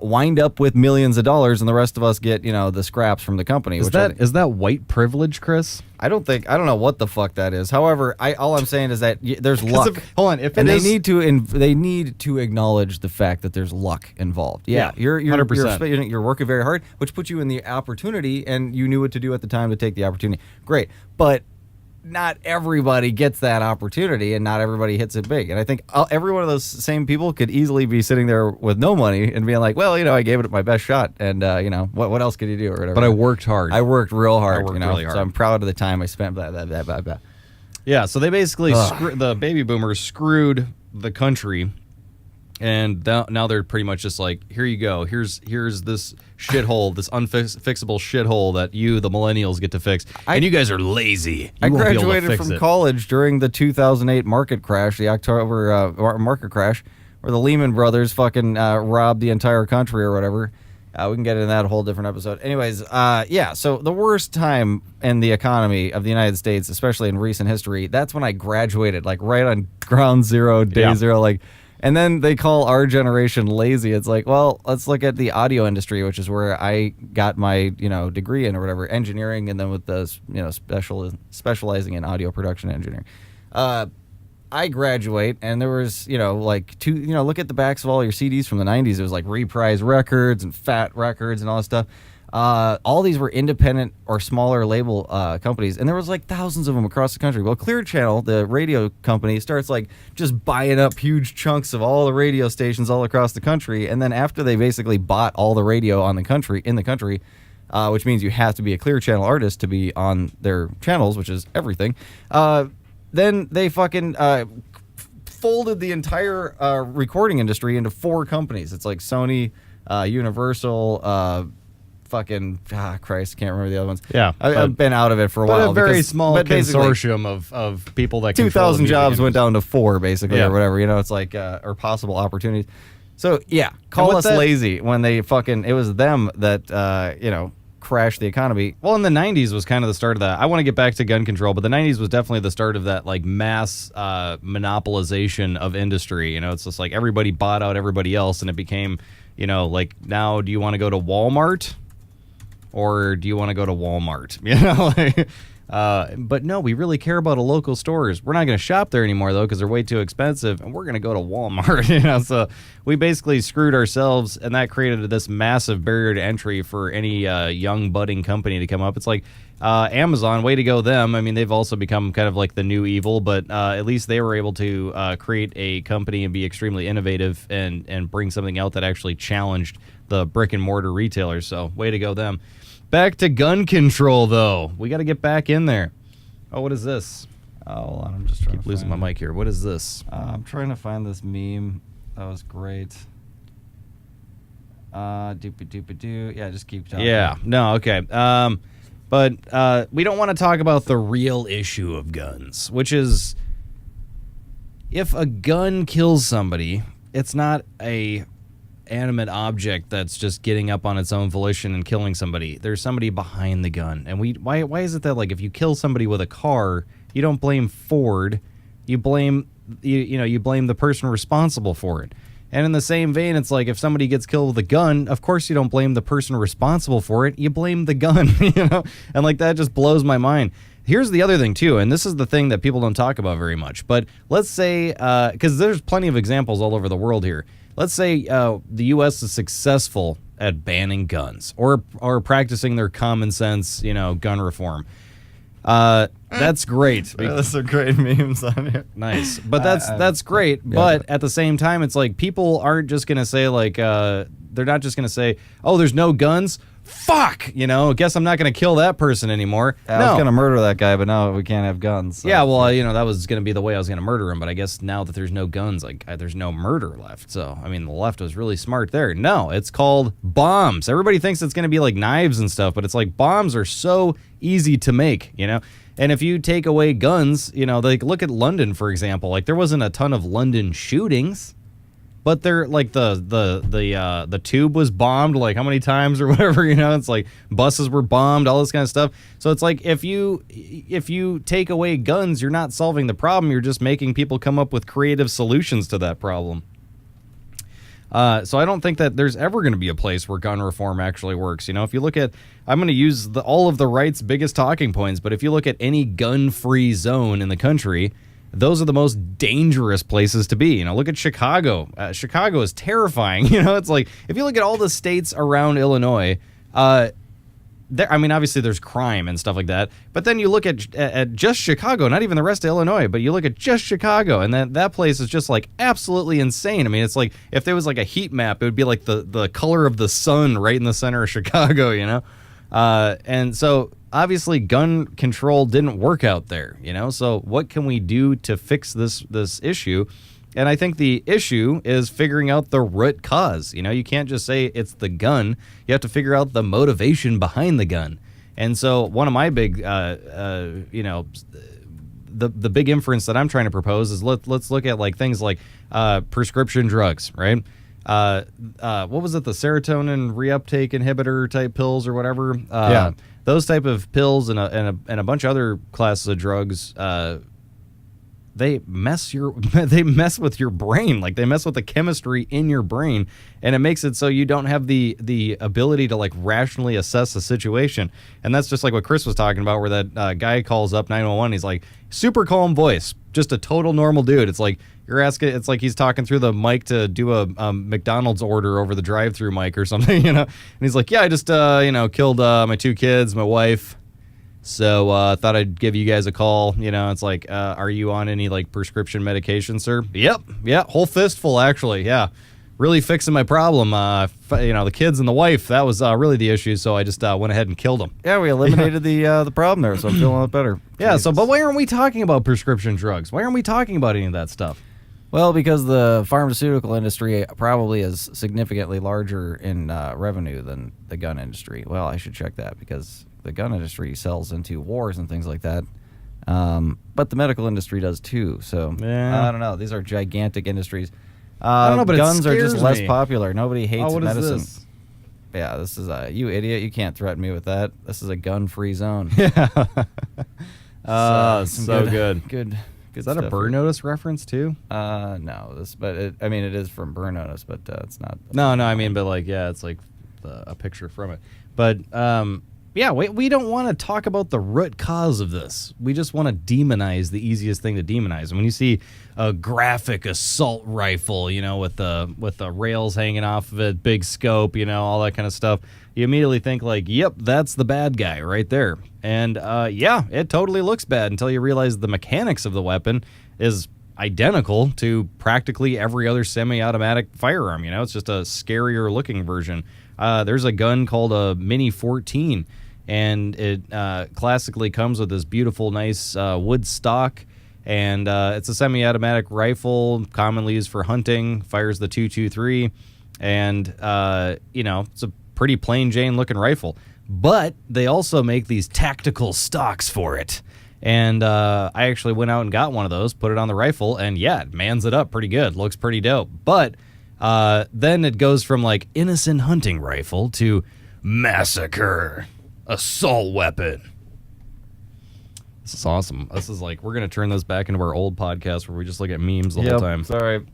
wind up with millions of dollars, and the rest of us get the scraps from the company. Is that white privilege, Chris? I don't know what the fuck that is. However, all I'm saying is that there's luck. They need to acknowledge the fact that there's luck involved. Yeah, you're 100%. You're working very hard, which puts you in the opportunity, and you knew what to do at the time to take the opportunity. Great, but not everybody gets that opportunity, and not everybody hits it big. And I think every one of those same people could easily be sitting there with no money and being like, well, I gave it my best shot, and what else could you do or whatever. But I worked hard. I worked real hard. Really hard. So I'm proud of the time I spent. Blah, blah, blah, blah, blah. Yeah. So they basically the baby boomers screwed the country. And now they're pretty much just like, here you go. Here's this shithole, this unfixable shithole that you, the millennials, get to fix. And you guys are lazy. I graduated from college during the 2008 market crash, the October market crash, where the Lehman Brothers fucking robbed the entire country or whatever. We can get into that whole different episode. Anyways, so the worst time in the economy of the United States, especially in recent history, that's when I graduated, like right on ground zero, day zero, like. And then they call our generation lazy. It's like, well, let's look at the audio industry, which is where I got my, degree in or whatever, engineering, and then with the, specializing in audio production engineering. I graduate, and there was, look at the backs of all your CDs from the 90s. It was like Reprise Records and Fat Records and all this stuff. All these were independent or smaller label companies, and there was like thousands of them across the country. Well, Clear Channel, the radio company, starts like just buying up huge chunks of all the radio stations all across the country, and then after they basically bought all the radio in the country, which means you have to be a Clear Channel artist to be on their channels, which is everything. Then they fucking folded the entire recording industry into 4 companies. It's like Sony, Universal. Christ, can't remember the other ones. Yeah, I've been out of it for a while. A very small consortium of people that 2,000 jobs went down to 4 basically, or whatever. It's like or possible opportunities. So call us lazy when they it was them that crashed the economy. Well, in the 90s was kind of the start of that. I want to get back to gun control, but the 90s was definitely the start of that like mass monopolization of industry. It's just like everybody bought out everybody else, and it became like now, do you want to go to Walmart? Or do you want to go to Walmart? But no, we really care about our local stores. We're not going to shop there anymore, though, because they're way too expensive, and we're going to go to Walmart. So we basically screwed ourselves, and that created this massive barrier to entry for any young budding company to come up. It's like Amazon, way to go them. I mean, they've also become kind of like the new evil, but at least they were able to create a company and be extremely innovative and bring something out that actually challenged the brick and mortar retailers. So way to go them. Back to gun control, though. We got to get back in there. Oh, what is this? Oh, hold on. I'm just trying to losing my mic here. What is this? I'm trying to find this meme. That was great. Doopy-doopy-doo. Yeah, just keep talking. Yeah. No, okay. But we don't want to talk about the real issue of guns, which is if a gun kills somebody, it's not a animate object that's just getting up on its own volition and killing somebody. There's somebody behind the gun. And why is it that, like, if you kill somebody with a car, you don't blame Ford, you blame you blame the person responsible for it. And in the same vein, it's like if somebody gets killed with a gun, of course you don't blame the person responsible for it, you blame the gun, And like that just blows my mind. Here's the other thing too, and this is the thing that people don't talk about very much, but let's say, because there's plenty of examples all over the world here. Let's say the U.S. is successful at banning guns or practicing their common sense, gun reform. That's great. Those are great memes on here. Nice, but that's great. Yeah. But at the same time, it's like people aren't just gonna say like they're not just gonna say, "Oh, there's no guns." Fuck, guess I'm not going to kill that person anymore. I was going to murder that guy, but now we can't have guns. So. Yeah, well, that was going to be the way I was going to murder him, but I guess now that there's no guns, like, there's no murder left. So, I mean, the left was really smart there. No, it's called bombs. Everybody thinks it's going to be like knives and stuff, but it's like bombs are so easy to make, And if you take away guns, like, look at London, for example. Like, there wasn't a ton of London shootings. But they're like the tube was bombed like how many times or whatever, It's like buses were bombed, all this kind of stuff. So it's like if you take away guns, you're not solving the problem. You're just making people come up with creative solutions to that problem. So I don't think that there's ever going to be a place where gun reform actually works. If you look at, I'm going to use all of the right's biggest talking points, but if you look at any gun-free zone in the country, those are the most dangerous places to be. Look at Chicago. Chicago is terrifying. It's like, if you look at all the states around Illinois, obviously there's crime and stuff like that. But then you look at just Chicago, not even the rest of Illinois, but you look at just Chicago, and that place is just like absolutely insane. I mean, it's like if there was like a heat map, it would be like the color of the sun right in the center of Chicago, And so obviously gun control didn't work out there, So what can we do to fix this issue? And I think the issue is figuring out the root cause. You can't just say it's the gun. You have to figure out the motivation behind the gun. And so one of my big, the big inference that I'm trying to propose is let's look at like things like prescription drugs, right? What was it? The serotonin reuptake inhibitor type pills or whatever. Yeah. Those type of pills and a bunch of other classes of drugs, they mess with your brain. Like they mess with the chemistry in your brain, and it makes it so you don't have the ability to like rationally assess a situation. And that's just like what Chris was talking about, where that guy calls up 911. He's like super calm voice, just a total normal dude. It's like you're asking. It's like he's talking through the mic to do a McDonald's order over the drive-through mic or something, And he's like, "Yeah, I just killed my 2 kids, my wife. So thought I'd give you guys a call." It's like, "Are you on any like prescription medication, sir?" "Yep, yeah, whole fistful actually. Yeah, really fixing my problem. The kids and the wife, that was really the issue. So I just went ahead and killed them." Yeah, we eliminated the problem there, so I'm feeling a lot better. Yeah. So, but why aren't we talking about prescription drugs? Why aren't we talking about any of that stuff? Well, because the pharmaceutical industry probably is significantly larger in revenue than the gun industry. Well, I should check that because the gun industry sells into wars and things like that. But the medical industry does too. So I don't know. These are gigantic industries. I don't know, but guns are just less popular. Nobody hates what medicine. Is this? Yeah, this is you idiot. You can't threaten me with that. This is a gun-free zone. Yeah. So good. Good. Is that a Burn Notice reference too? No. It is from Burn Notice, but it's not. No. I mean, but like, yeah, it's like a picture from it. But yeah, we don't want to talk about the root cause of this. We just want to demonize the easiest thing to demonize. And when you see a graphic assault rifle, with the rails hanging off of it, big scope, all that kind of stuff, you immediately think like, yep, that's the bad guy right there. And yeah, it totally looks bad until you realize the mechanics of the weapon is identical to practically every other semi-automatic firearm. It's just a scarier looking version. There's a gun called a Mini 14, and it classically comes with this beautiful, nice wood stock, and it's a semi-automatic rifle commonly used for hunting, fires the .223, and it's a pretty plain Jane looking rifle. But they also make these tactical stocks for it. And I actually went out and got one of those, put it on the rifle, and yeah, it mans it up pretty good. Looks pretty dope. But Then it goes from like innocent hunting rifle to massacre, assault weapon. This is awesome. This is like, we're going to turn this back into our old podcast where we just look at memes the whole time. Sorry.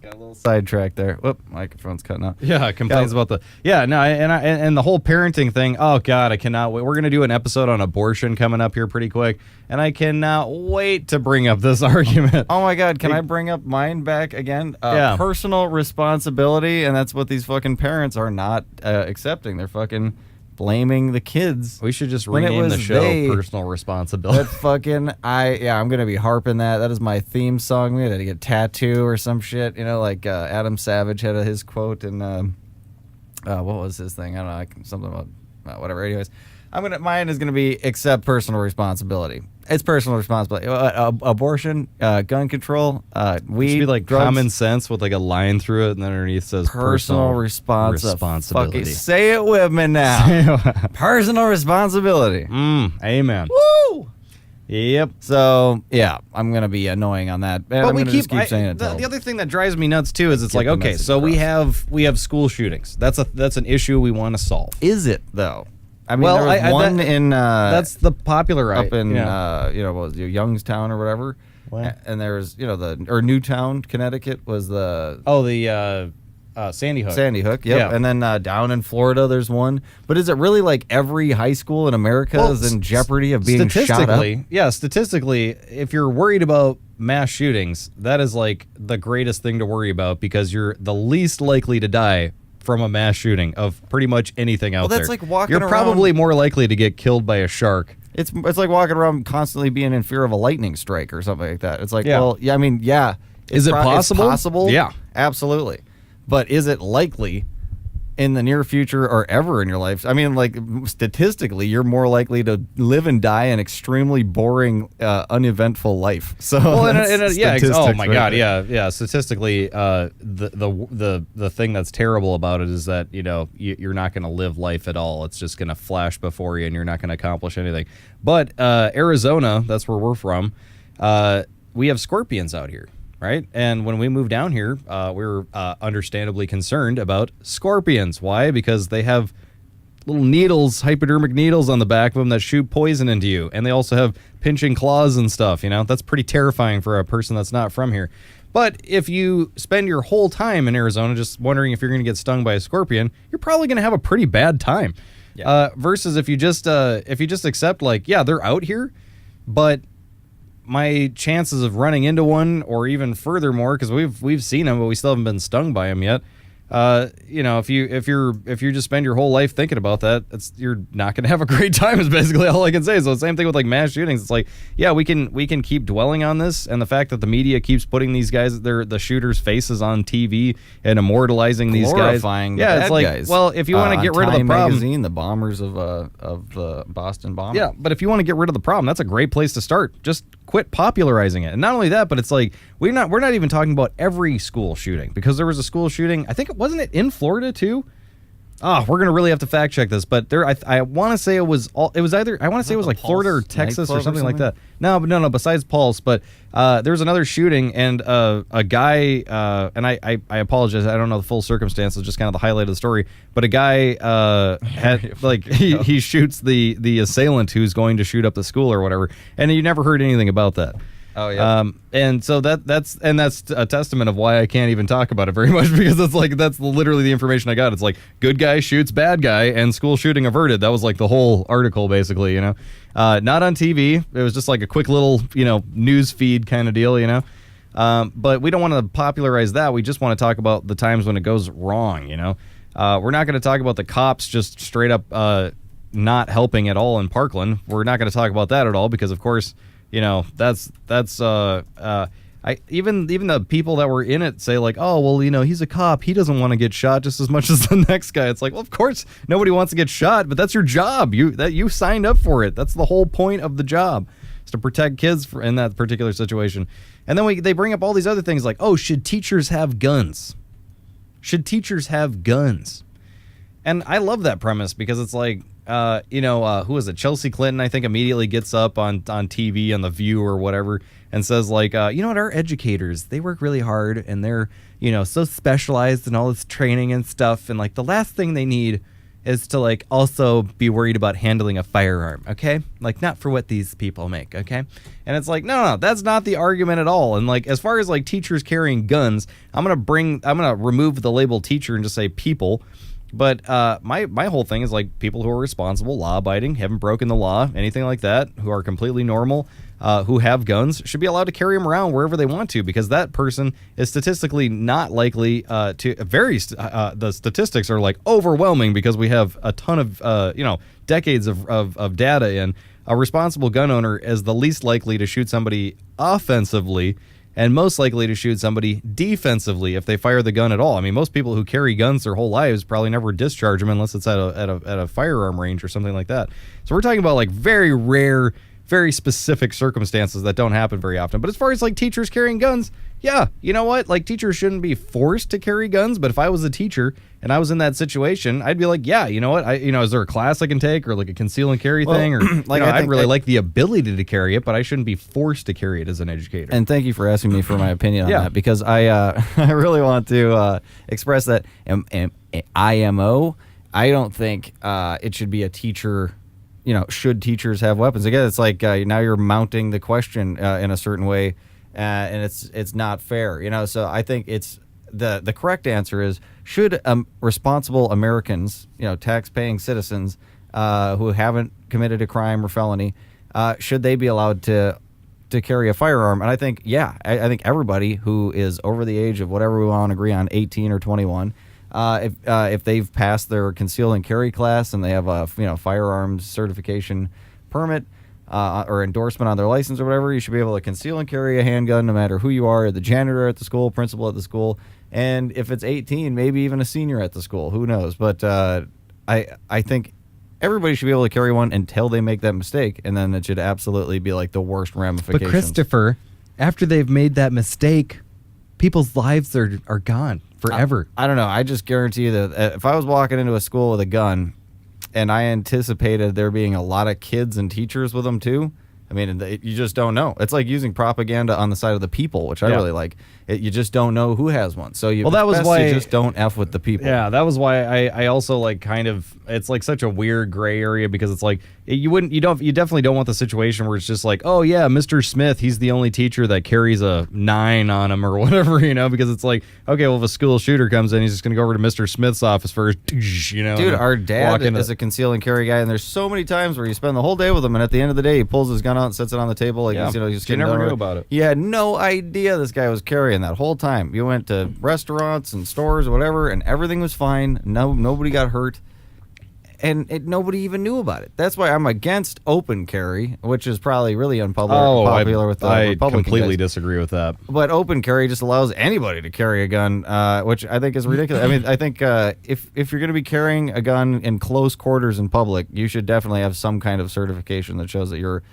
Got a little sidetrack there. Whoop, microphone's cutting out. Yeah, complains about the... Yeah, no, and the whole parenting thing, oh, God, I cannot wait. We're going to do an episode on abortion coming up here pretty quick, and I cannot wait to bring up this argument. Oh, my God, can I bring up mine back again? Yeah. Personal responsibility, and that's what these fucking parents are not accepting. They're fucking... blaming the kids. We should just rename the show Personal Responsibility. That fucking I'm gonna be harping that. That is my theme song. We had to get a tattoo or some shit. You know, like Adam Savage had his quote and what was his thing? I don't know, like something about whatever. Anyways, mine is gonna be accept personal responsibility. It's personal responsibility. Abortion, gun control, weed, should be like drugs. Common sense with like a line through it, and then underneath says personal responsibility. responsibility. Say it with me now. Personal responsibility. Amen. Woo! Yep. So yeah, I'm gonna be annoying on that. But I'm we keep keep saying it. The other thing that drives me nuts too is it's Get like, the okay, message so we across. have school shootings. That's an issue we want to solve. Is it though? I mean, Well, there was one in that's the popular up in yeah. what was it, Youngstown or whatever. What? And there's or Newtown, Connecticut was the Sandy Hook. Sandy Hook. Yep. Yeah. And then down in Florida there's one. But is it really like every high school in America is in jeopardy of being shot up? Statistically, if you're worried about mass shootings, that is like the greatest thing to worry about because you're the least likely to die from a mass shooting of pretty much anything out there. That's like walking You're around- probably more likely to get killed by a shark. It's like walking around constantly being in fear of a lightning strike or something like that. It's like, Yeah. well, yeah, I mean, yeah. Is it possible? It's possible. Yeah. Absolutely. But is it likely in the near future or ever in your life? I mean, like, statistically, you're more likely to live and die an extremely boring, uneventful life. So, Well, that's yeah. Oh statistics my right God. there. Yeah. Statistically, the thing that's terrible about it is that you're not going to live life at all. It's just going to flash before you, and you're not going to accomplish anything. But Arizona, that's where we're from. We have scorpions out here. Right. And when we moved down here, we were understandably concerned about scorpions. Why? Because they have little needles, hypodermic needles on the back of them that shoot poison into you. And they also have pinching claws and stuff. That's pretty terrifying for a person that's not from here. But if you spend your whole time in Arizona just wondering if you're going to get stung by a scorpion, you're probably going to have a pretty bad time. Yeah. Versus if you just accept like, yeah, they're out here, but my chances of running into one, or even furthermore, because we've seen them, but we still haven't been stung by them yet. If you just spend your whole life thinking about that, you're not going to have a great time. Is basically all I can say. So the same thing with like mass shootings. It's like, yeah, we can keep dwelling on this, and the fact that the media keeps putting these guys, the shooters' faces on TV and immortalizing these guys. Glorifying Yeah, the it's bad like, guys. well, if you want to get rid of the Time problem, magazine, the bombers of the Boston bomber. yeah, but if you want to get rid of the problem, that's a great place to start. Just quit popularizing it. And not only that, but it's like we're not even talking about every school shooting, because there was a school shooting, I think wasn't it in Florida too? We're gonna really have to fact check this, but I want to say it was either I want to say it was like Florida or Texas or something like that. No, besides Pulse, but there was another shooting, and a guy, and I apologize, I don't know the full circumstances, just kind of the highlight of the story, but a guy had like he shoots the assailant who's going to shoot up the school or whatever, and you never heard anything about that. Oh yeah. And so that's a testament of why I can't even talk about it very much, because it's like that's literally the information I got. It's like good guy shoots bad guy and school shooting averted. That was like the whole article basically, not on TV. It was just like a quick little, news feed kind of deal, but we don't want to popularize that. We just want to talk about the times when it goes wrong, We're not going to talk about the cops just straight up not helping at all in Parkland. We're not going to talk about that at all, because of course, that's even the people that were in it say like, oh, well, he's a cop. He doesn't want to get shot just as much as the next guy. It's like, well, of course, nobody wants to get shot, but that's your job. You signed up for it. That's the whole point of the job, is to protect kids in that particular situation. And then they bring up all these other things like, oh, should teachers have guns? Should teachers have guns? And I love that premise, because it's like, who was it? Chelsea Clinton, I think, immediately gets up on TV on The View or whatever and says like, our educators, they work really hard and they're, so specialized in all this training and stuff. And like the last thing they need is to like also be worried about handling a firearm. Okay. Like not for what these people make. Okay. And it's like, no, that's not the argument at all. And like, as far as like teachers carrying guns, I'm going to remove the label teacher and just say people. But my whole thing is like people who are responsible, law-abiding, haven't broken the law, anything like that, who are completely normal, who have guns, should be allowed to carry them around wherever they want to, because that person is statistically not likely the statistics are like overwhelming because we have a ton of, decades of data in. A responsible gun owner is the least likely to shoot somebody offensively and most likely to shoot somebody defensively if they fire the gun at all. I mean, most people who carry guns their whole lives probably never discharge them unless it's at a firearm range or something like that. So we're talking about like very rare, very specific circumstances that don't happen very often. But as far as like teachers carrying guns, yeah, you know what? Like teachers shouldn't be forced to carry guns. But if I was a teacher and I was in that situation, I'd be like, yeah, you know what? Is there a class I can take or like a conceal and carry thing? Or like I'd really like the ability to carry it, but I shouldn't be forced to carry it as an educator. And thank you for asking me for my opinion on that, because I I really want to express that IMO. I don't think it should be a teacher. Should teachers have weapons? Again, it's like now you're mounting the question in a certain way, and it's not fair. So I think it's the correct answer is, should responsible Americans, tax-paying citizens who haven't committed a crime or felony, should they be allowed to carry a firearm? And I think, I think everybody who is over the age of whatever we want to agree on, 18 or 21. If they've passed their conceal and carry class and they have a firearms certification permit or endorsement on their license or whatever, you should be able to conceal and carry a handgun no matter who you are, the janitor at the school, principal at the school, and if it's 18, maybe even a senior at the school. Who knows? But I think everybody should be able to carry one until they make that mistake, and then it should absolutely be like the worst ramifications. But Christopher, after they've made that mistake, people's lives are gone forever. I don't know. I just guarantee you that if I was walking into a school with a gun and I anticipated there being a lot of kids and teachers with them too, I mean, you just don't know. It's like using propaganda on the side of the people, which I really like. You just don't know who has one. So you just don't F with the people. Yeah, that was why I also like kind of, it's like such a weird gray area, because it's like you definitely don't want the situation where it's just like, oh yeah, Mr. Smith, he's the only teacher that carries a 9 on him or whatever, because it's like, okay, well, if a school shooter comes in, he's just gonna go over to Mr. Smith's office first, Dude, our dad is a conceal and carry guy, and there's so many times where you spend the whole day with him, and at the end of the day, he pulls his gun out and sets it on the table, like he's you never knew about it. You had no idea this guy was carrying that whole time. You went to restaurants and stores or whatever, and everything was fine. Nobody got hurt. And nobody even knew about it. That's why I'm against open carry, which is probably really unpopular with the Republican I completely guys. disagree with that. But open carry just allows anybody to carry a gun, which I think is ridiculous. I mean, I think if you're going to be carrying a gun in close quarters in public, you should definitely have some kind of certification that shows that you're,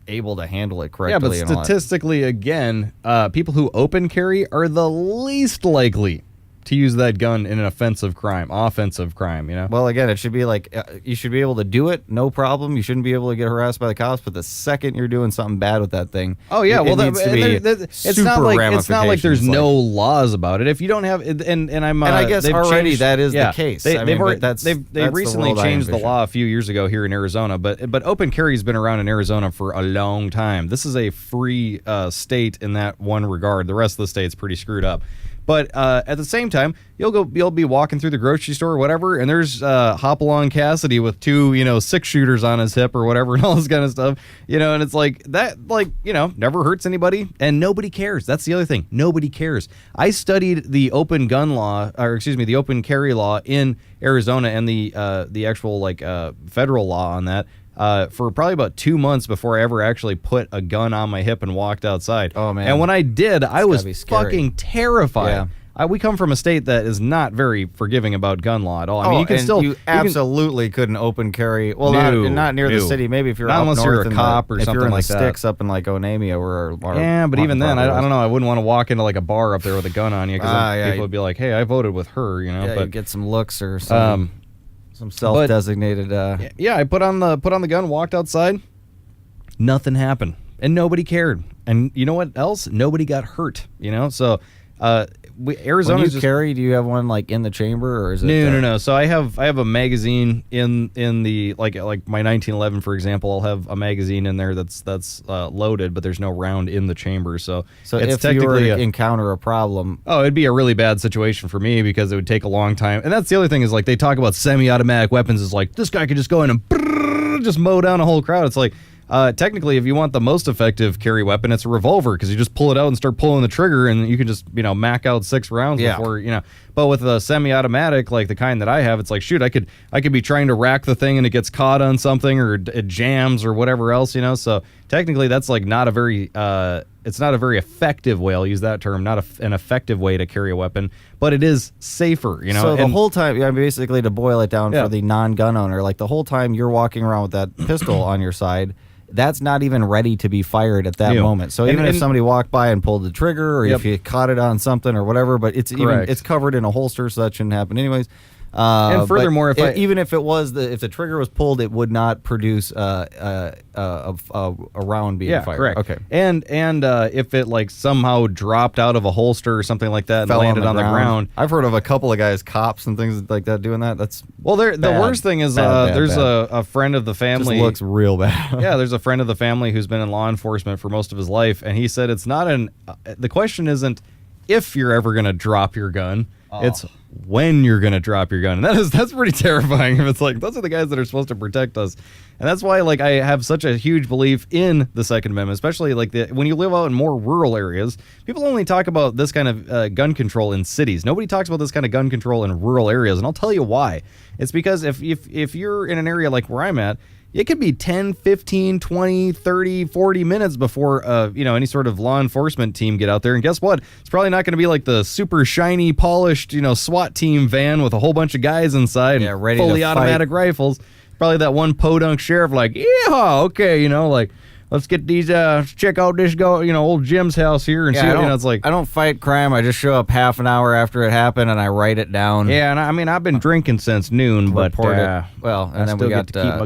able to handle it correctly. Yeah, but statistically, again, people who open carry are the least likely to use that gun in an offensive crime. Well, again, it should be like you should be able to do it, no problem. You shouldn't be able to get harassed by the cops. But the second you're doing something bad with that thing, it's not like there's no laws about it. If you don't have, and I guess already that is the case. They recently changed the law a few years ago here in Arizona, but open carry has been around in Arizona for a long time. This is a free state in that one regard. The rest of the state's pretty screwed up. But at the same time, you'll be walking through the grocery store or whatever, and there's Hopalong Cassidy with 2 6-shooters on his hip or whatever, and all this kind of stuff, and it's like that, never hurts anybody, and nobody cares. That's the other thing. Nobody cares. I studied the open carry law in Arizona and the actual federal law on that. For probably about 2 months before I ever actually put a gun on my hip and walked outside. Oh, man. And when I did, I was fucking terrified. Yeah. We come from a state that is not very forgiving about gun law at all. I mean, you absolutely couldn't open carry. Well, not near the city. Maybe if you're not up unless north you're a cop or something if you're in like the sticks up in like Onamia or but even then, I don't know. I wouldn't want to walk into like a bar up there with a gun on you because people would be like, "Hey, I voted with her," Yeah, but you'd get some looks or something. Some self-designated. Yeah, I put on the gun, walked outside. Nothing happened, and nobody cared. And you know what else? Nobody got hurt. So Arizona. When you carry, do you have one like in the chamber, or is it? No. So I have a magazine in the like my 1911, for example. I'll have a magazine in there that's loaded, but there's no round in the chamber. So it's if you were to encounter a problem, it'd be a really bad situation for me because it would take a long time. And that's the other thing is like they talk about semi-automatic weapons is like this guy could just go in and just mow down a whole crowd. It's like. Technically, if you want the most effective carry weapon, it's a revolver because you just pull it out and start pulling the trigger, and you can just mack out 6 rounds before But with a semi-automatic like the kind that I have, it's like shoot, I could be trying to rack the thing and it gets caught on something or it jams or whatever else, So technically, that's like not a very it's not a very effective way. I'll use that term, not an effective way to carry a weapon, but it is safer, So the whole time, basically to boil it down for the non-gun owner, like the whole time you're walking around with that pistol on your side. That's not even ready to be fired at that moment. So even if somebody walked by and pulled the trigger, or if you caught it on something or whatever, but it's covered in a holster, so that shouldn't happen anyways. And furthermore, even if the trigger was pulled, it would not produce a round being fired. Correct. Okay. And if it like somehow dropped out of a holster or something like that and landed on the ground. I've heard of a couple of guys, cops and things like that, doing that. That's the worst thing is there's a friend of the family. Just looks real bad. Yeah, there's a friend of the family who's been in law enforcement for most of his life, and he said it's not the question isn't if you're ever going to drop your gun. It's when you're going to drop your gun. And that's pretty terrifying. If it's like, those are the guys that are supposed to protect us. And that's why like I have such a huge belief in the Second Amendment, especially like when you live out in more rural areas. People only talk about this kind of gun control in cities. Nobody talks about this kind of gun control in rural areas. And I'll tell you why. It's because if you're in an area like where I'm at, it could be 10, 15, 20, 30, 40 minutes before any sort of law enforcement team get out there. And guess what? It's probably not going to be like the super shiny, polished, SWAT team van with a whole bunch of guys inside and ready fully to automatic fight. Rifles. Probably that one podunk sheriff like, yeah, okay, like let's get these check out this old Jim's house here and see it's like. I don't fight crime. I just show up half an hour after it happened and I write it down. Yeah, and I mean I've been drinking since noon, but well, and then we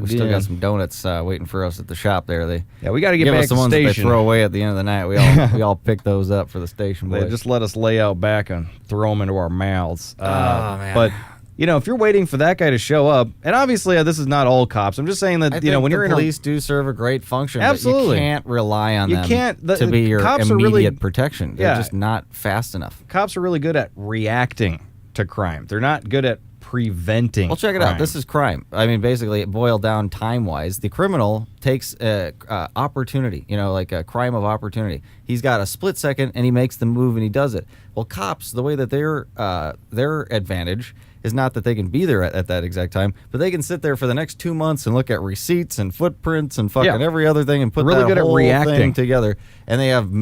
still got some donuts waiting for us at the shop there. We got to get give back us the to ones station. that they throw away at the end of the night. We all pick those up for the station boys. They just let us lay out back and throw them into our mouths. Man. But if you're waiting for that guy to show up, and obviously this is not all cops. I'm just saying that when you're in police do serve a great function. Absolutely, but you can't rely on them to be your cops immediate protection. They're just not fast enough. Cops are really good at reacting to crime. They're not good at preventing. Well, check it out. This is crime. I mean, basically, it boiled down time-wise. The criminal takes opportunity, like a crime of opportunity. He's got a split second, and he makes the move, and he does it. Well, cops, the way that their advantage is not that they can be there at that exact time, but they can sit there for the next 2 months and look at receipts and footprints and fucking every other thing and put really that good whole at reacting thing together. And they have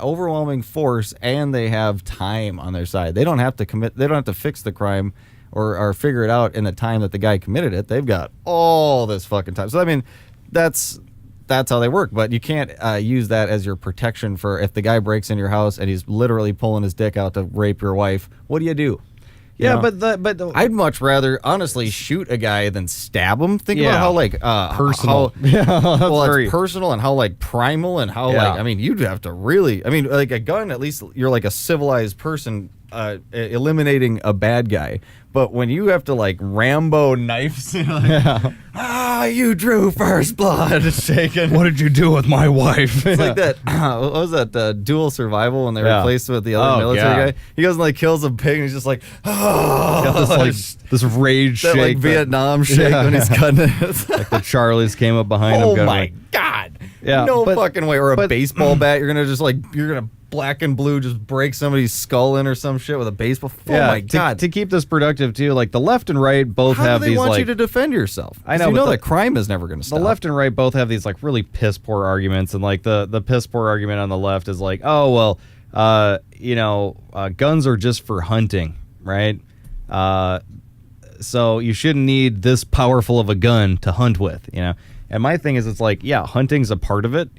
overwhelming force, and they have time on their side. They don't have to commit. They don't have to fix the crime or figure it out in the time that the guy committed it. They've got all this fucking time. So I mean, that's how they work. But you can't use that as your protection for if the guy breaks in your house and he's literally pulling his dick out to rape your wife. What do you do? Yeah, know? but I'd much rather honestly shoot a guy than stab him. Think about how like personal. It's personal and how like primal and how like I mean you'd have to really like a gun. At least you're like a civilized person eliminating a bad guy. But when you have to like Rambo knives, you drew first blood, shaken. What did you do with my wife? It's like that. What was that? Dual Survival when they replaced it with the other military guy. He goes and like kills a pig, and he's just like, this rage that, shake, like Vietnam shake when he's cutting it. Like the Charlies came up behind him. Oh my god! Yeah, no fucking way. Or a baseball bat. You're gonna black and blue just break somebody's skull in or some shit with a baseball. Oh my god! To keep this productive too, like the left and right both How have do they these want like you to defend yourself. I know, you know but that crime is never going to stop. The left and right both have these like really piss poor arguments, and like the piss poor argument on the left is like, oh well, guns are just for hunting, right? So you shouldn't need this powerful of a gun to hunt with, And my thing is, it's like, yeah, hunting's a part of it,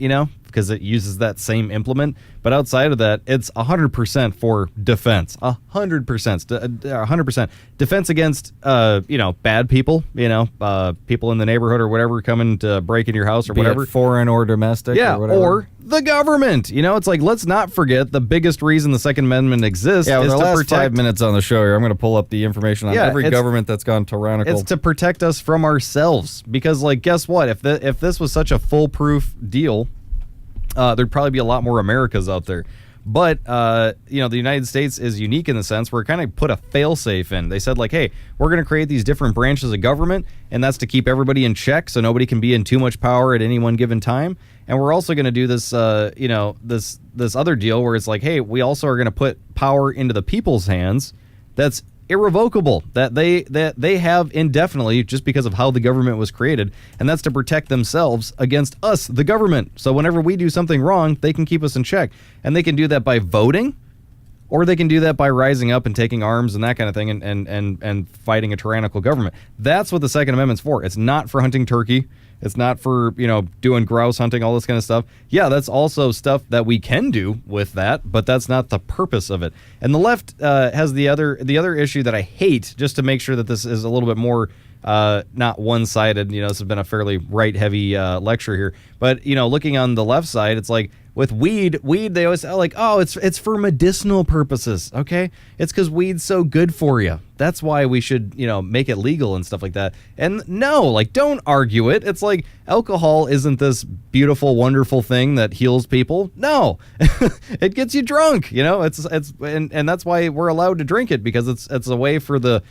because it uses that same implement. But outside of that, it's 100% for defense. 100%. Defense against, bad people, people in the neighborhood or whatever coming to break in your house or whatever. Foreign or domestic or whatever. Or the government. It's like, let's not forget the biggest reason the Second Amendment exists is the to last protect 5 minutes on the show here, I'm going to pull up the information on every government that's gone tyrannical. It's to protect us from ourselves. Because, guess what? If this was such a foolproof deal, there'd probably be a lot more Americas out there. But, the United States is unique in the sense where it kind of put a fail-safe in. They said, hey, we're going to create these different branches of government, and that's to keep everybody in check so nobody can be in too much power at any one given time. And we're also going to do this, this other deal where it's hey, we also are going to put power into the people's hands that's irrevocable, that they have indefinitely just because of how the government was created, and that's to protect themselves against us, the government. So whenever we do something wrong, they can keep us in check, and they can do that by voting, or they can do that by rising up and taking arms and that kind of thing, and fighting a tyrannical government. That's what the Second Amendment's for. It's not for hunting turkey. It's not for, doing grouse hunting, all this kind of stuff. Yeah, that's also stuff that we can do with that, but that's not the purpose of it. And the left has the other issue that I hate, just to make sure that this is a little bit more not one-sided. This has been a fairly right-heavy lecture here. But, looking on the left side, it's with weed, they always say, it's for medicinal purposes, okay? It's because weed's so good for you. That's why we should, make it legal and stuff like that. And no, don't argue it. It's alcohol isn't this beautiful, wonderful thing that heals people. No, it gets you drunk. And that's why we're allowed to drink it, because it's a way for the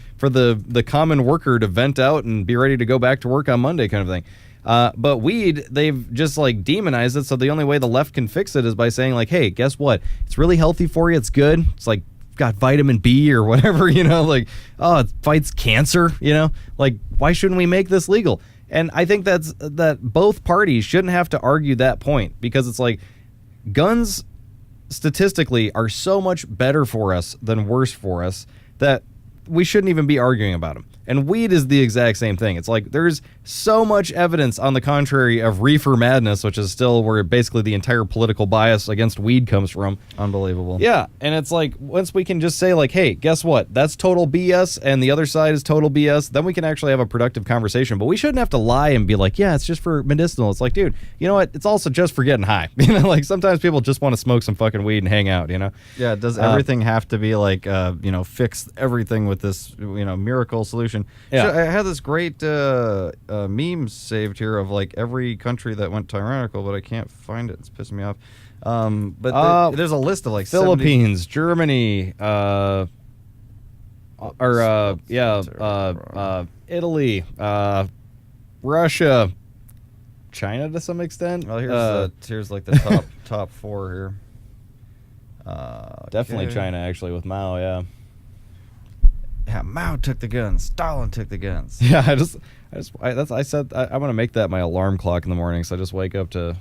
common worker to vent out and be ready to go back to work on Monday, kind of thing. But weed, they've just demonized it. So the only way the left can fix it is by saying hey, guess what? It's really healthy for you. It's good. It's got vitamin B or whatever, it fights cancer, why shouldn't we make this legal? And I think that both parties shouldn't have to argue that point, because it's guns statistically are so much better for us than worse for us that we shouldn't even be arguing about them. And weed is the exact same thing. It's there's so much evidence on the contrary of reefer madness, which is still where basically the entire political bias against weed comes from. Unbelievable. Yeah, and it's once we can just say hey, guess what? That's total BS, and the other side is total BS, then we can actually have a productive conversation. But we shouldn't have to lie and be yeah, it's just for medicinal. It's dude, you know what? It's also just for getting high. Sometimes people just want to smoke some fucking weed and hang out, Yeah, does everything have to be fix everything with this, miracle solution? Yeah. I had this great meme saved here of every country that went tyrannical, but I can't find it. It's pissing me off. But there's a list of Philippines, 70... Germany, Italy, Russia, China to some extent. Well, here's the top four here. Definitely okay. China, actually, with Mao. Yeah. Yeah, Mao took the guns. Stalin took the guns. Yeah, I said I want to make that my alarm clock in the morning, so I just wake up to.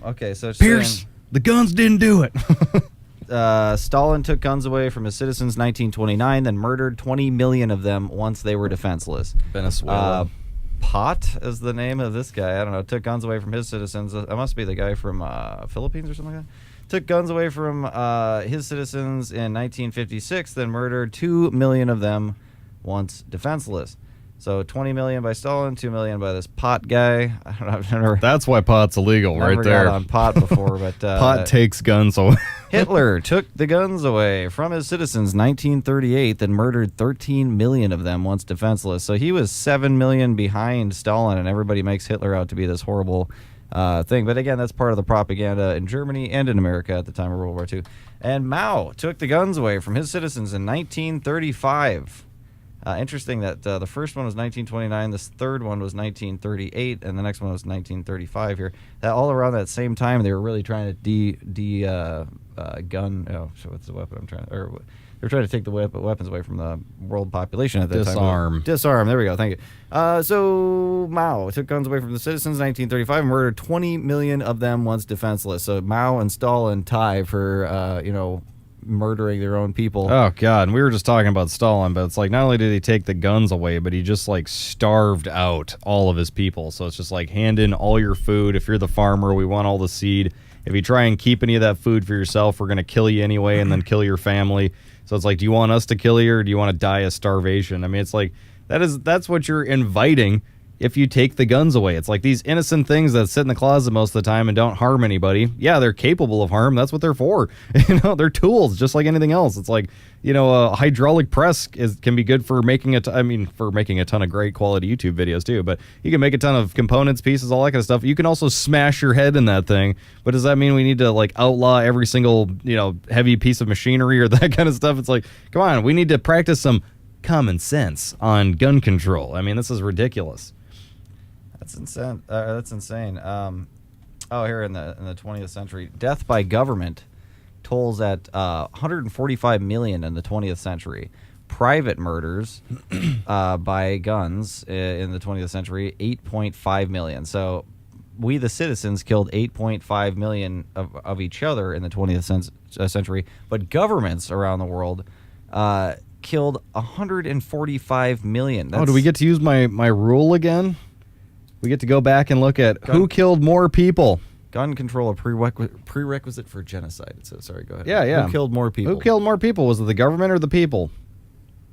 Okay, so Pierce, the guns didn't do it. Stalin took guns away from his citizens 1929, then murdered 20 million of them once they were defenseless. Venezuela. Pot is the name of this guy. I don't know. Took guns away from his citizens. It must be the guy from Philippines or something like that. Took guns away from his citizens in 1956, then murdered 2 million of them once defenseless. So 20 million by Stalin, 2 million by this pot guy. I don't know. I've never. That's why pot's illegal, right there. Got on pot before, but pot takes guns away. Hitler took the guns away from his citizens 1938, then murdered 13 million of them once defenseless. So he was 7 million behind Stalin, and everybody makes Hitler out to be this horrible thing. But again, that's part of the propaganda in Germany and in America at the time of World War II. And Mao took the guns away from his citizens in 1935. Interesting that the first one was 1929, this third one was 1938, and the next one was 1935 here. That all around that same time, they were really trying to gun. Oh, so what's the weapon I'm trying? Or they were trying to take the weapons away from the world population at that time. Disarm. There we go. Thank you. So Mao took guns away from the citizens in 1935 and murdered 20 million of them once defenseless. So Mao and Stalin tie for murdering their own people. Oh god, and we were just talking about Stalin, but it's not only did he take the guns away, but he just starved out all of his people. So it's just hand in all your food. If you're the farmer, we want all the seed, if you try and keep any of that food for yourself, we're going to kill you anyway and then kill your family. So it's like, do you want us to kill you or do you want to die of starvation? I mean, it's like, that's what you're inviting if you take the guns away. It's like these innocent things that sit in the closet most of the time and don't harm anybody. Yeah, they're capable of harm. That's what they're for. They're tools, just like anything else. It's like, a hydraulic press can be good for making for making a ton of great quality YouTube videos too. But you can make a ton of components, pieces, all that kind of stuff. You can also smash your head in that thing. But does that mean we need to like outlaw every single heavy piece of machinery or that kind of stuff? It's like, come on, we need to practice some common sense on gun control. I mean, this is ridiculous. That's insane. That's insane. Here in the 20th century, death by government tolls at 145 million in the 20th century. Private murders by guns in the 20th century, 8.5 million. So we, the citizens, killed 8.5 million of each other in the 20th century. But governments around the world killed 145 million. Do we get to use my rule again? We get to go back and look at who killed more people. Gun control, a prerequisite for genocide. So sorry, go ahead. Yeah. Who killed more people? Who killed more people? Was it the government or the people?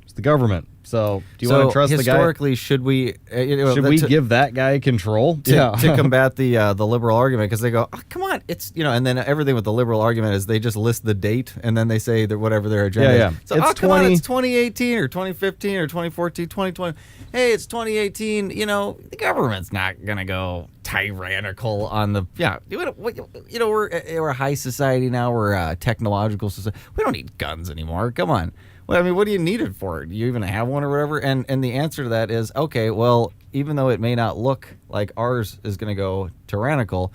It's the government. So do you want to trust the guy? Historically, should we give that guy control to combat the liberal argument? Because they go, oh, come on, it's and then everything with the liberal argument is they just list the date and then they say that whatever their agenda. Yeah. Is. So it's come on, it's 2018 or 2015 or 2014, 2020. Hey, it's 2018. The government's not gonna go tyrannical on the we're a high society now. We're a technological society. We don't need guns anymore. Come on. Well, I mean, what do you need it for? Do you even have one or whatever? And the answer to that is, okay, well, even though it may not look like ours is going to go tyrannical,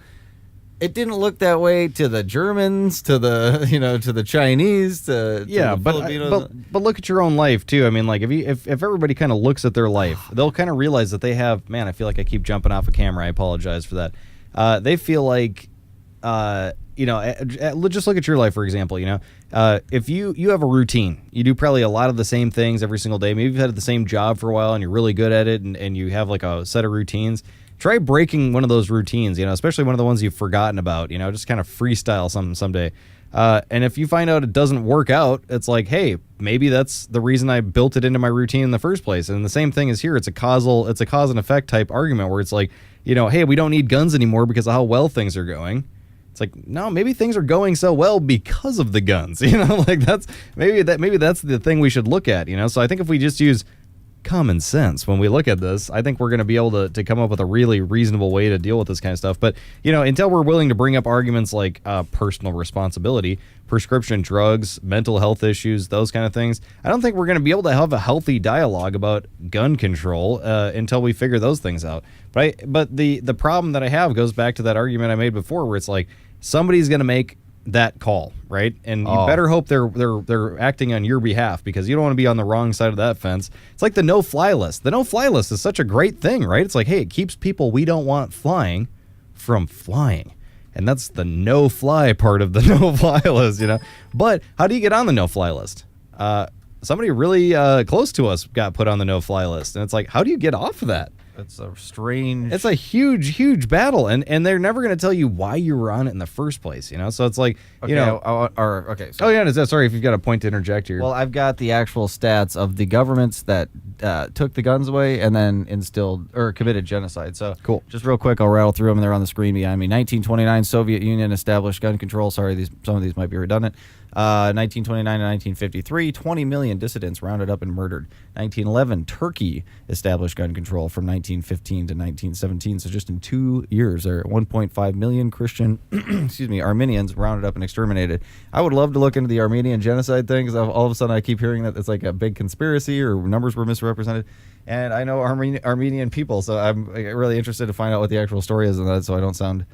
it didn't look that way to the Germans, to the to the Chinese, to the Filipinos. But look at your own life too. I mean, like if everybody kind of looks at their life, they'll kind of realize that they have. Man, I feel like I keep jumping off a camera. I apologize for that. They feel like. Just look at your life, for example, if you have a routine, you do probably a lot of the same things every single day. Maybe you've had the same job for a while and you're really good at it and you have like a set of routines. Try breaking one of those routines, especially one of the ones you've forgotten about, just kind of freestyle something someday. And if you find out it doesn't work out, it's like, hey, maybe that's the reason I built it into my routine in the first place. And the same thing is here. It's a cause and effect type argument where it's like, hey, we don't need guns anymore because of how well things are going. It's like, no, maybe things are going so well because of the guns, like that's maybe that's the thing we should look at, So I think if we just use common sense when we look at this, I think we're going to be able to come up with a really reasonable way to deal with this kind of stuff. But, until we're willing to bring up arguments like personal responsibility, prescription drugs, mental health issues, those kind of things, I don't think we're going to be able to have a healthy dialogue about gun control until we figure those things out. But the problem that I have goes back to that argument I made before where it's like, somebody's going to make that call, right? And you better hope they're acting on your behalf because you don't want to be on the wrong side of that fence. It's like the no-fly list. The no-fly list is such a great thing, right? It's like, hey, it keeps people we don't want flying from flying. And that's the no-fly part of the no-fly list, But how do you get on the no-fly list? Somebody really close to us got put on the no-fly list. And it's like, how do you get off of that? It's a strange... It's a huge battle, and they're never going to tell you why you were on it in the first place, So it's like, okay. Sorry if you've got a point to interject here. Well, I've got the actual stats of the governments that took the guns away and then instilled or committed genocide. So cool. Just real quick, I'll rattle through them. They're on the screen behind me. 1929, Soviet Union established gun control. Sorry, some of these might be redundant. 1929 to 1953, 20 million dissidents rounded up and murdered. 1911, Turkey established gun control from 1915 to 1917. So just in 2 years, there are 1.5 million Christian, Armenians rounded up and exterminated. I would love to look into the Armenian genocide thing because all of a sudden I keep hearing that it's like a big conspiracy or numbers were misrepresented. And I know Armenian people, so I'm really interested to find out what the actual story is on that so I don't sound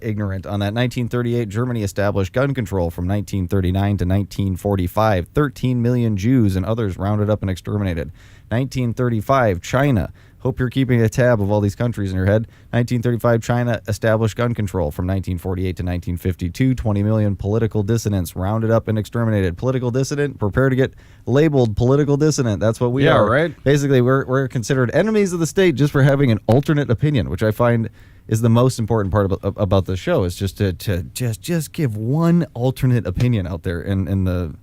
ignorant on that. 1938, Germany established gun control from 1939 to 1945. 13 million Jews and others rounded up and exterminated. 1935, China. Hope you're keeping a tab of all these countries in your head. 1935, China established gun control from 1948 to 1952. 20 million political dissidents rounded up and exterminated. Political dissident, prepare to get labeled political dissident. That's what we are. Right. Basically, we're considered enemies of the state just for having an alternate opinion, which I find is the most important part about the show, is just to just give one alternate opinion out there in the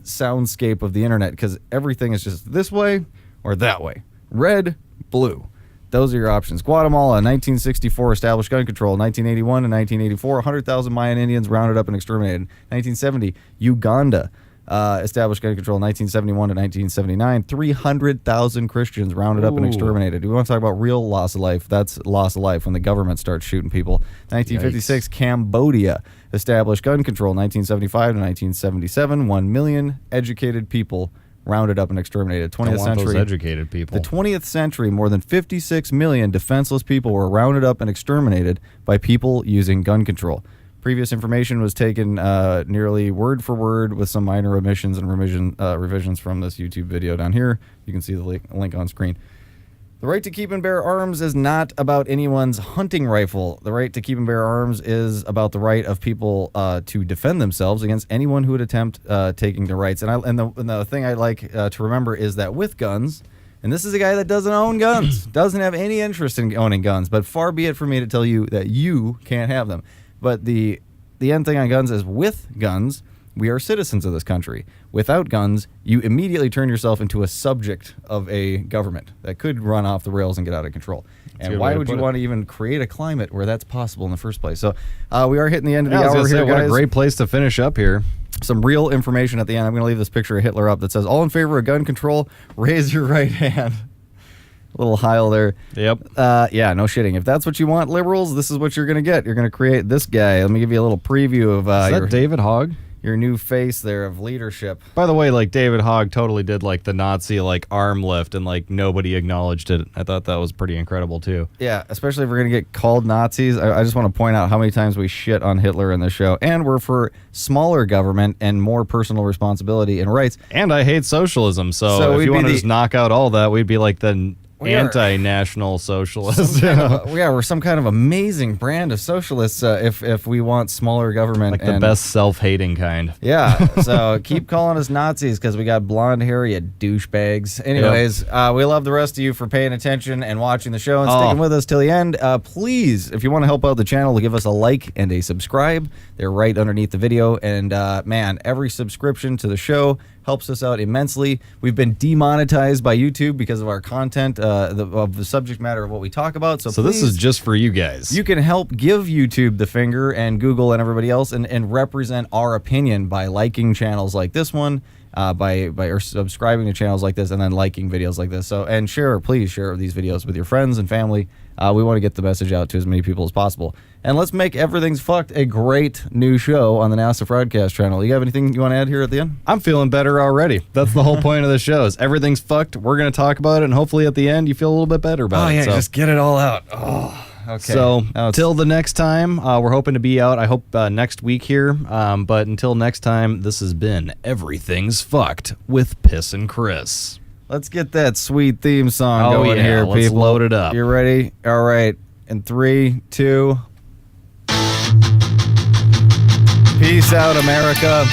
soundscape of the internet, because everything is just this way or that way, red, blue. Those are your options. Guatemala, 1964, established gun control. 1981 and 1984, 100,000 Mayan Indians rounded up and exterminated. 1970, Uganda, established gun control. 1971 to 1979, 300,000 Christians rounded up and exterminated. We want to talk about real loss of life. That's loss of life when the government starts shooting people. 1956, Cambodia, established gun control. 1975 to 1977, 1 million educated people rounded up and exterminated. 20th century, those educated people. The 20th century, more than 56 million defenseless people were rounded up and exterminated by people using gun control. Previous information was taken nearly word for word, with some minor omissions and revisions from this YouTube video down here. You can see the link on screen. The right to keep and bear arms is not about anyone's hunting rifle. The right to keep and bear arms is about the right of people to defend themselves against anyone who would attempt taking their rights. And the thing I like to remember is that with guns, and this is a guy that doesn't own guns, doesn't have any interest in owning guns, but far be it for me to tell you that you can't have them. But the end thing on guns is, with guns, we are citizens of this country. Without guns, you immediately turn yourself into a subject of a government that could run off the rails and get out of control. And why would you want to even create a climate where that's possible in the first place? So we are hitting the end of the hour here, guys. What a great place to finish up here. Some real information at the end. I'm going to leave this picture of Hitler up that says, all in favor of gun control, raise your right hand. Little Heil there. Yep. Yeah, no shitting. If that's what you want, liberals, this is what you're going to get. You're going to create this guy. Let me give you a little preview of is that David Hogg? Your new face there of leadership. By the way, like, David Hogg totally did like the Nazi like arm lift, and like nobody acknowledged it. I thought that was pretty incredible too. Yeah, especially if we're going to get called Nazis. I just want to point out how many times we shit on Hitler in this show. And we're for smaller government and more personal responsibility and rights. And I hate socialism, so if you want to just knock out all that, we'd be like the anti-national socialists. We're some kind of amazing brand of socialists if we want smaller government. Like the best self-hating kind. Yeah, so keep calling us Nazis because we got blonde hair, you douchebags. Anyways, we love the rest of you for paying attention and watching the show and sticking with us till the end. Please, if you want to help out the channel, give us a like and a subscribe. They're right underneath the video. And man, every subscription to the show helps us out immensely. We've been demonetized by YouTube because of our content, of the subject matter of what we talk about. So this is just for you guys. You can help give YouTube the finger and Google and everybody else and represent our opinion by liking channels like this one, or subscribing to channels like this, and then liking videos like this. So, and please share these videos with your friends and family. We want to get the message out to as many people as possible. And let's make Everything's Fucked a great new show on the NASA Fraudcast Channel. You have anything you want to add here at the end? I'm feeling better already. That's the whole point of the show. Is everything's fucked. We're going to talk about it, and hopefully at the end you feel a little bit better about it. Oh, yeah, just get it all out. Oh, okay. So, till the next time, we're hoping to be out, I hope, next week here. But until next time, this has been Everything's Fucked with Piss and Chris. Let's get that sweet theme song going here, people. Let's load it up. You ready? All right. In 3, 2. Peace out, America.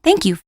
Thank you.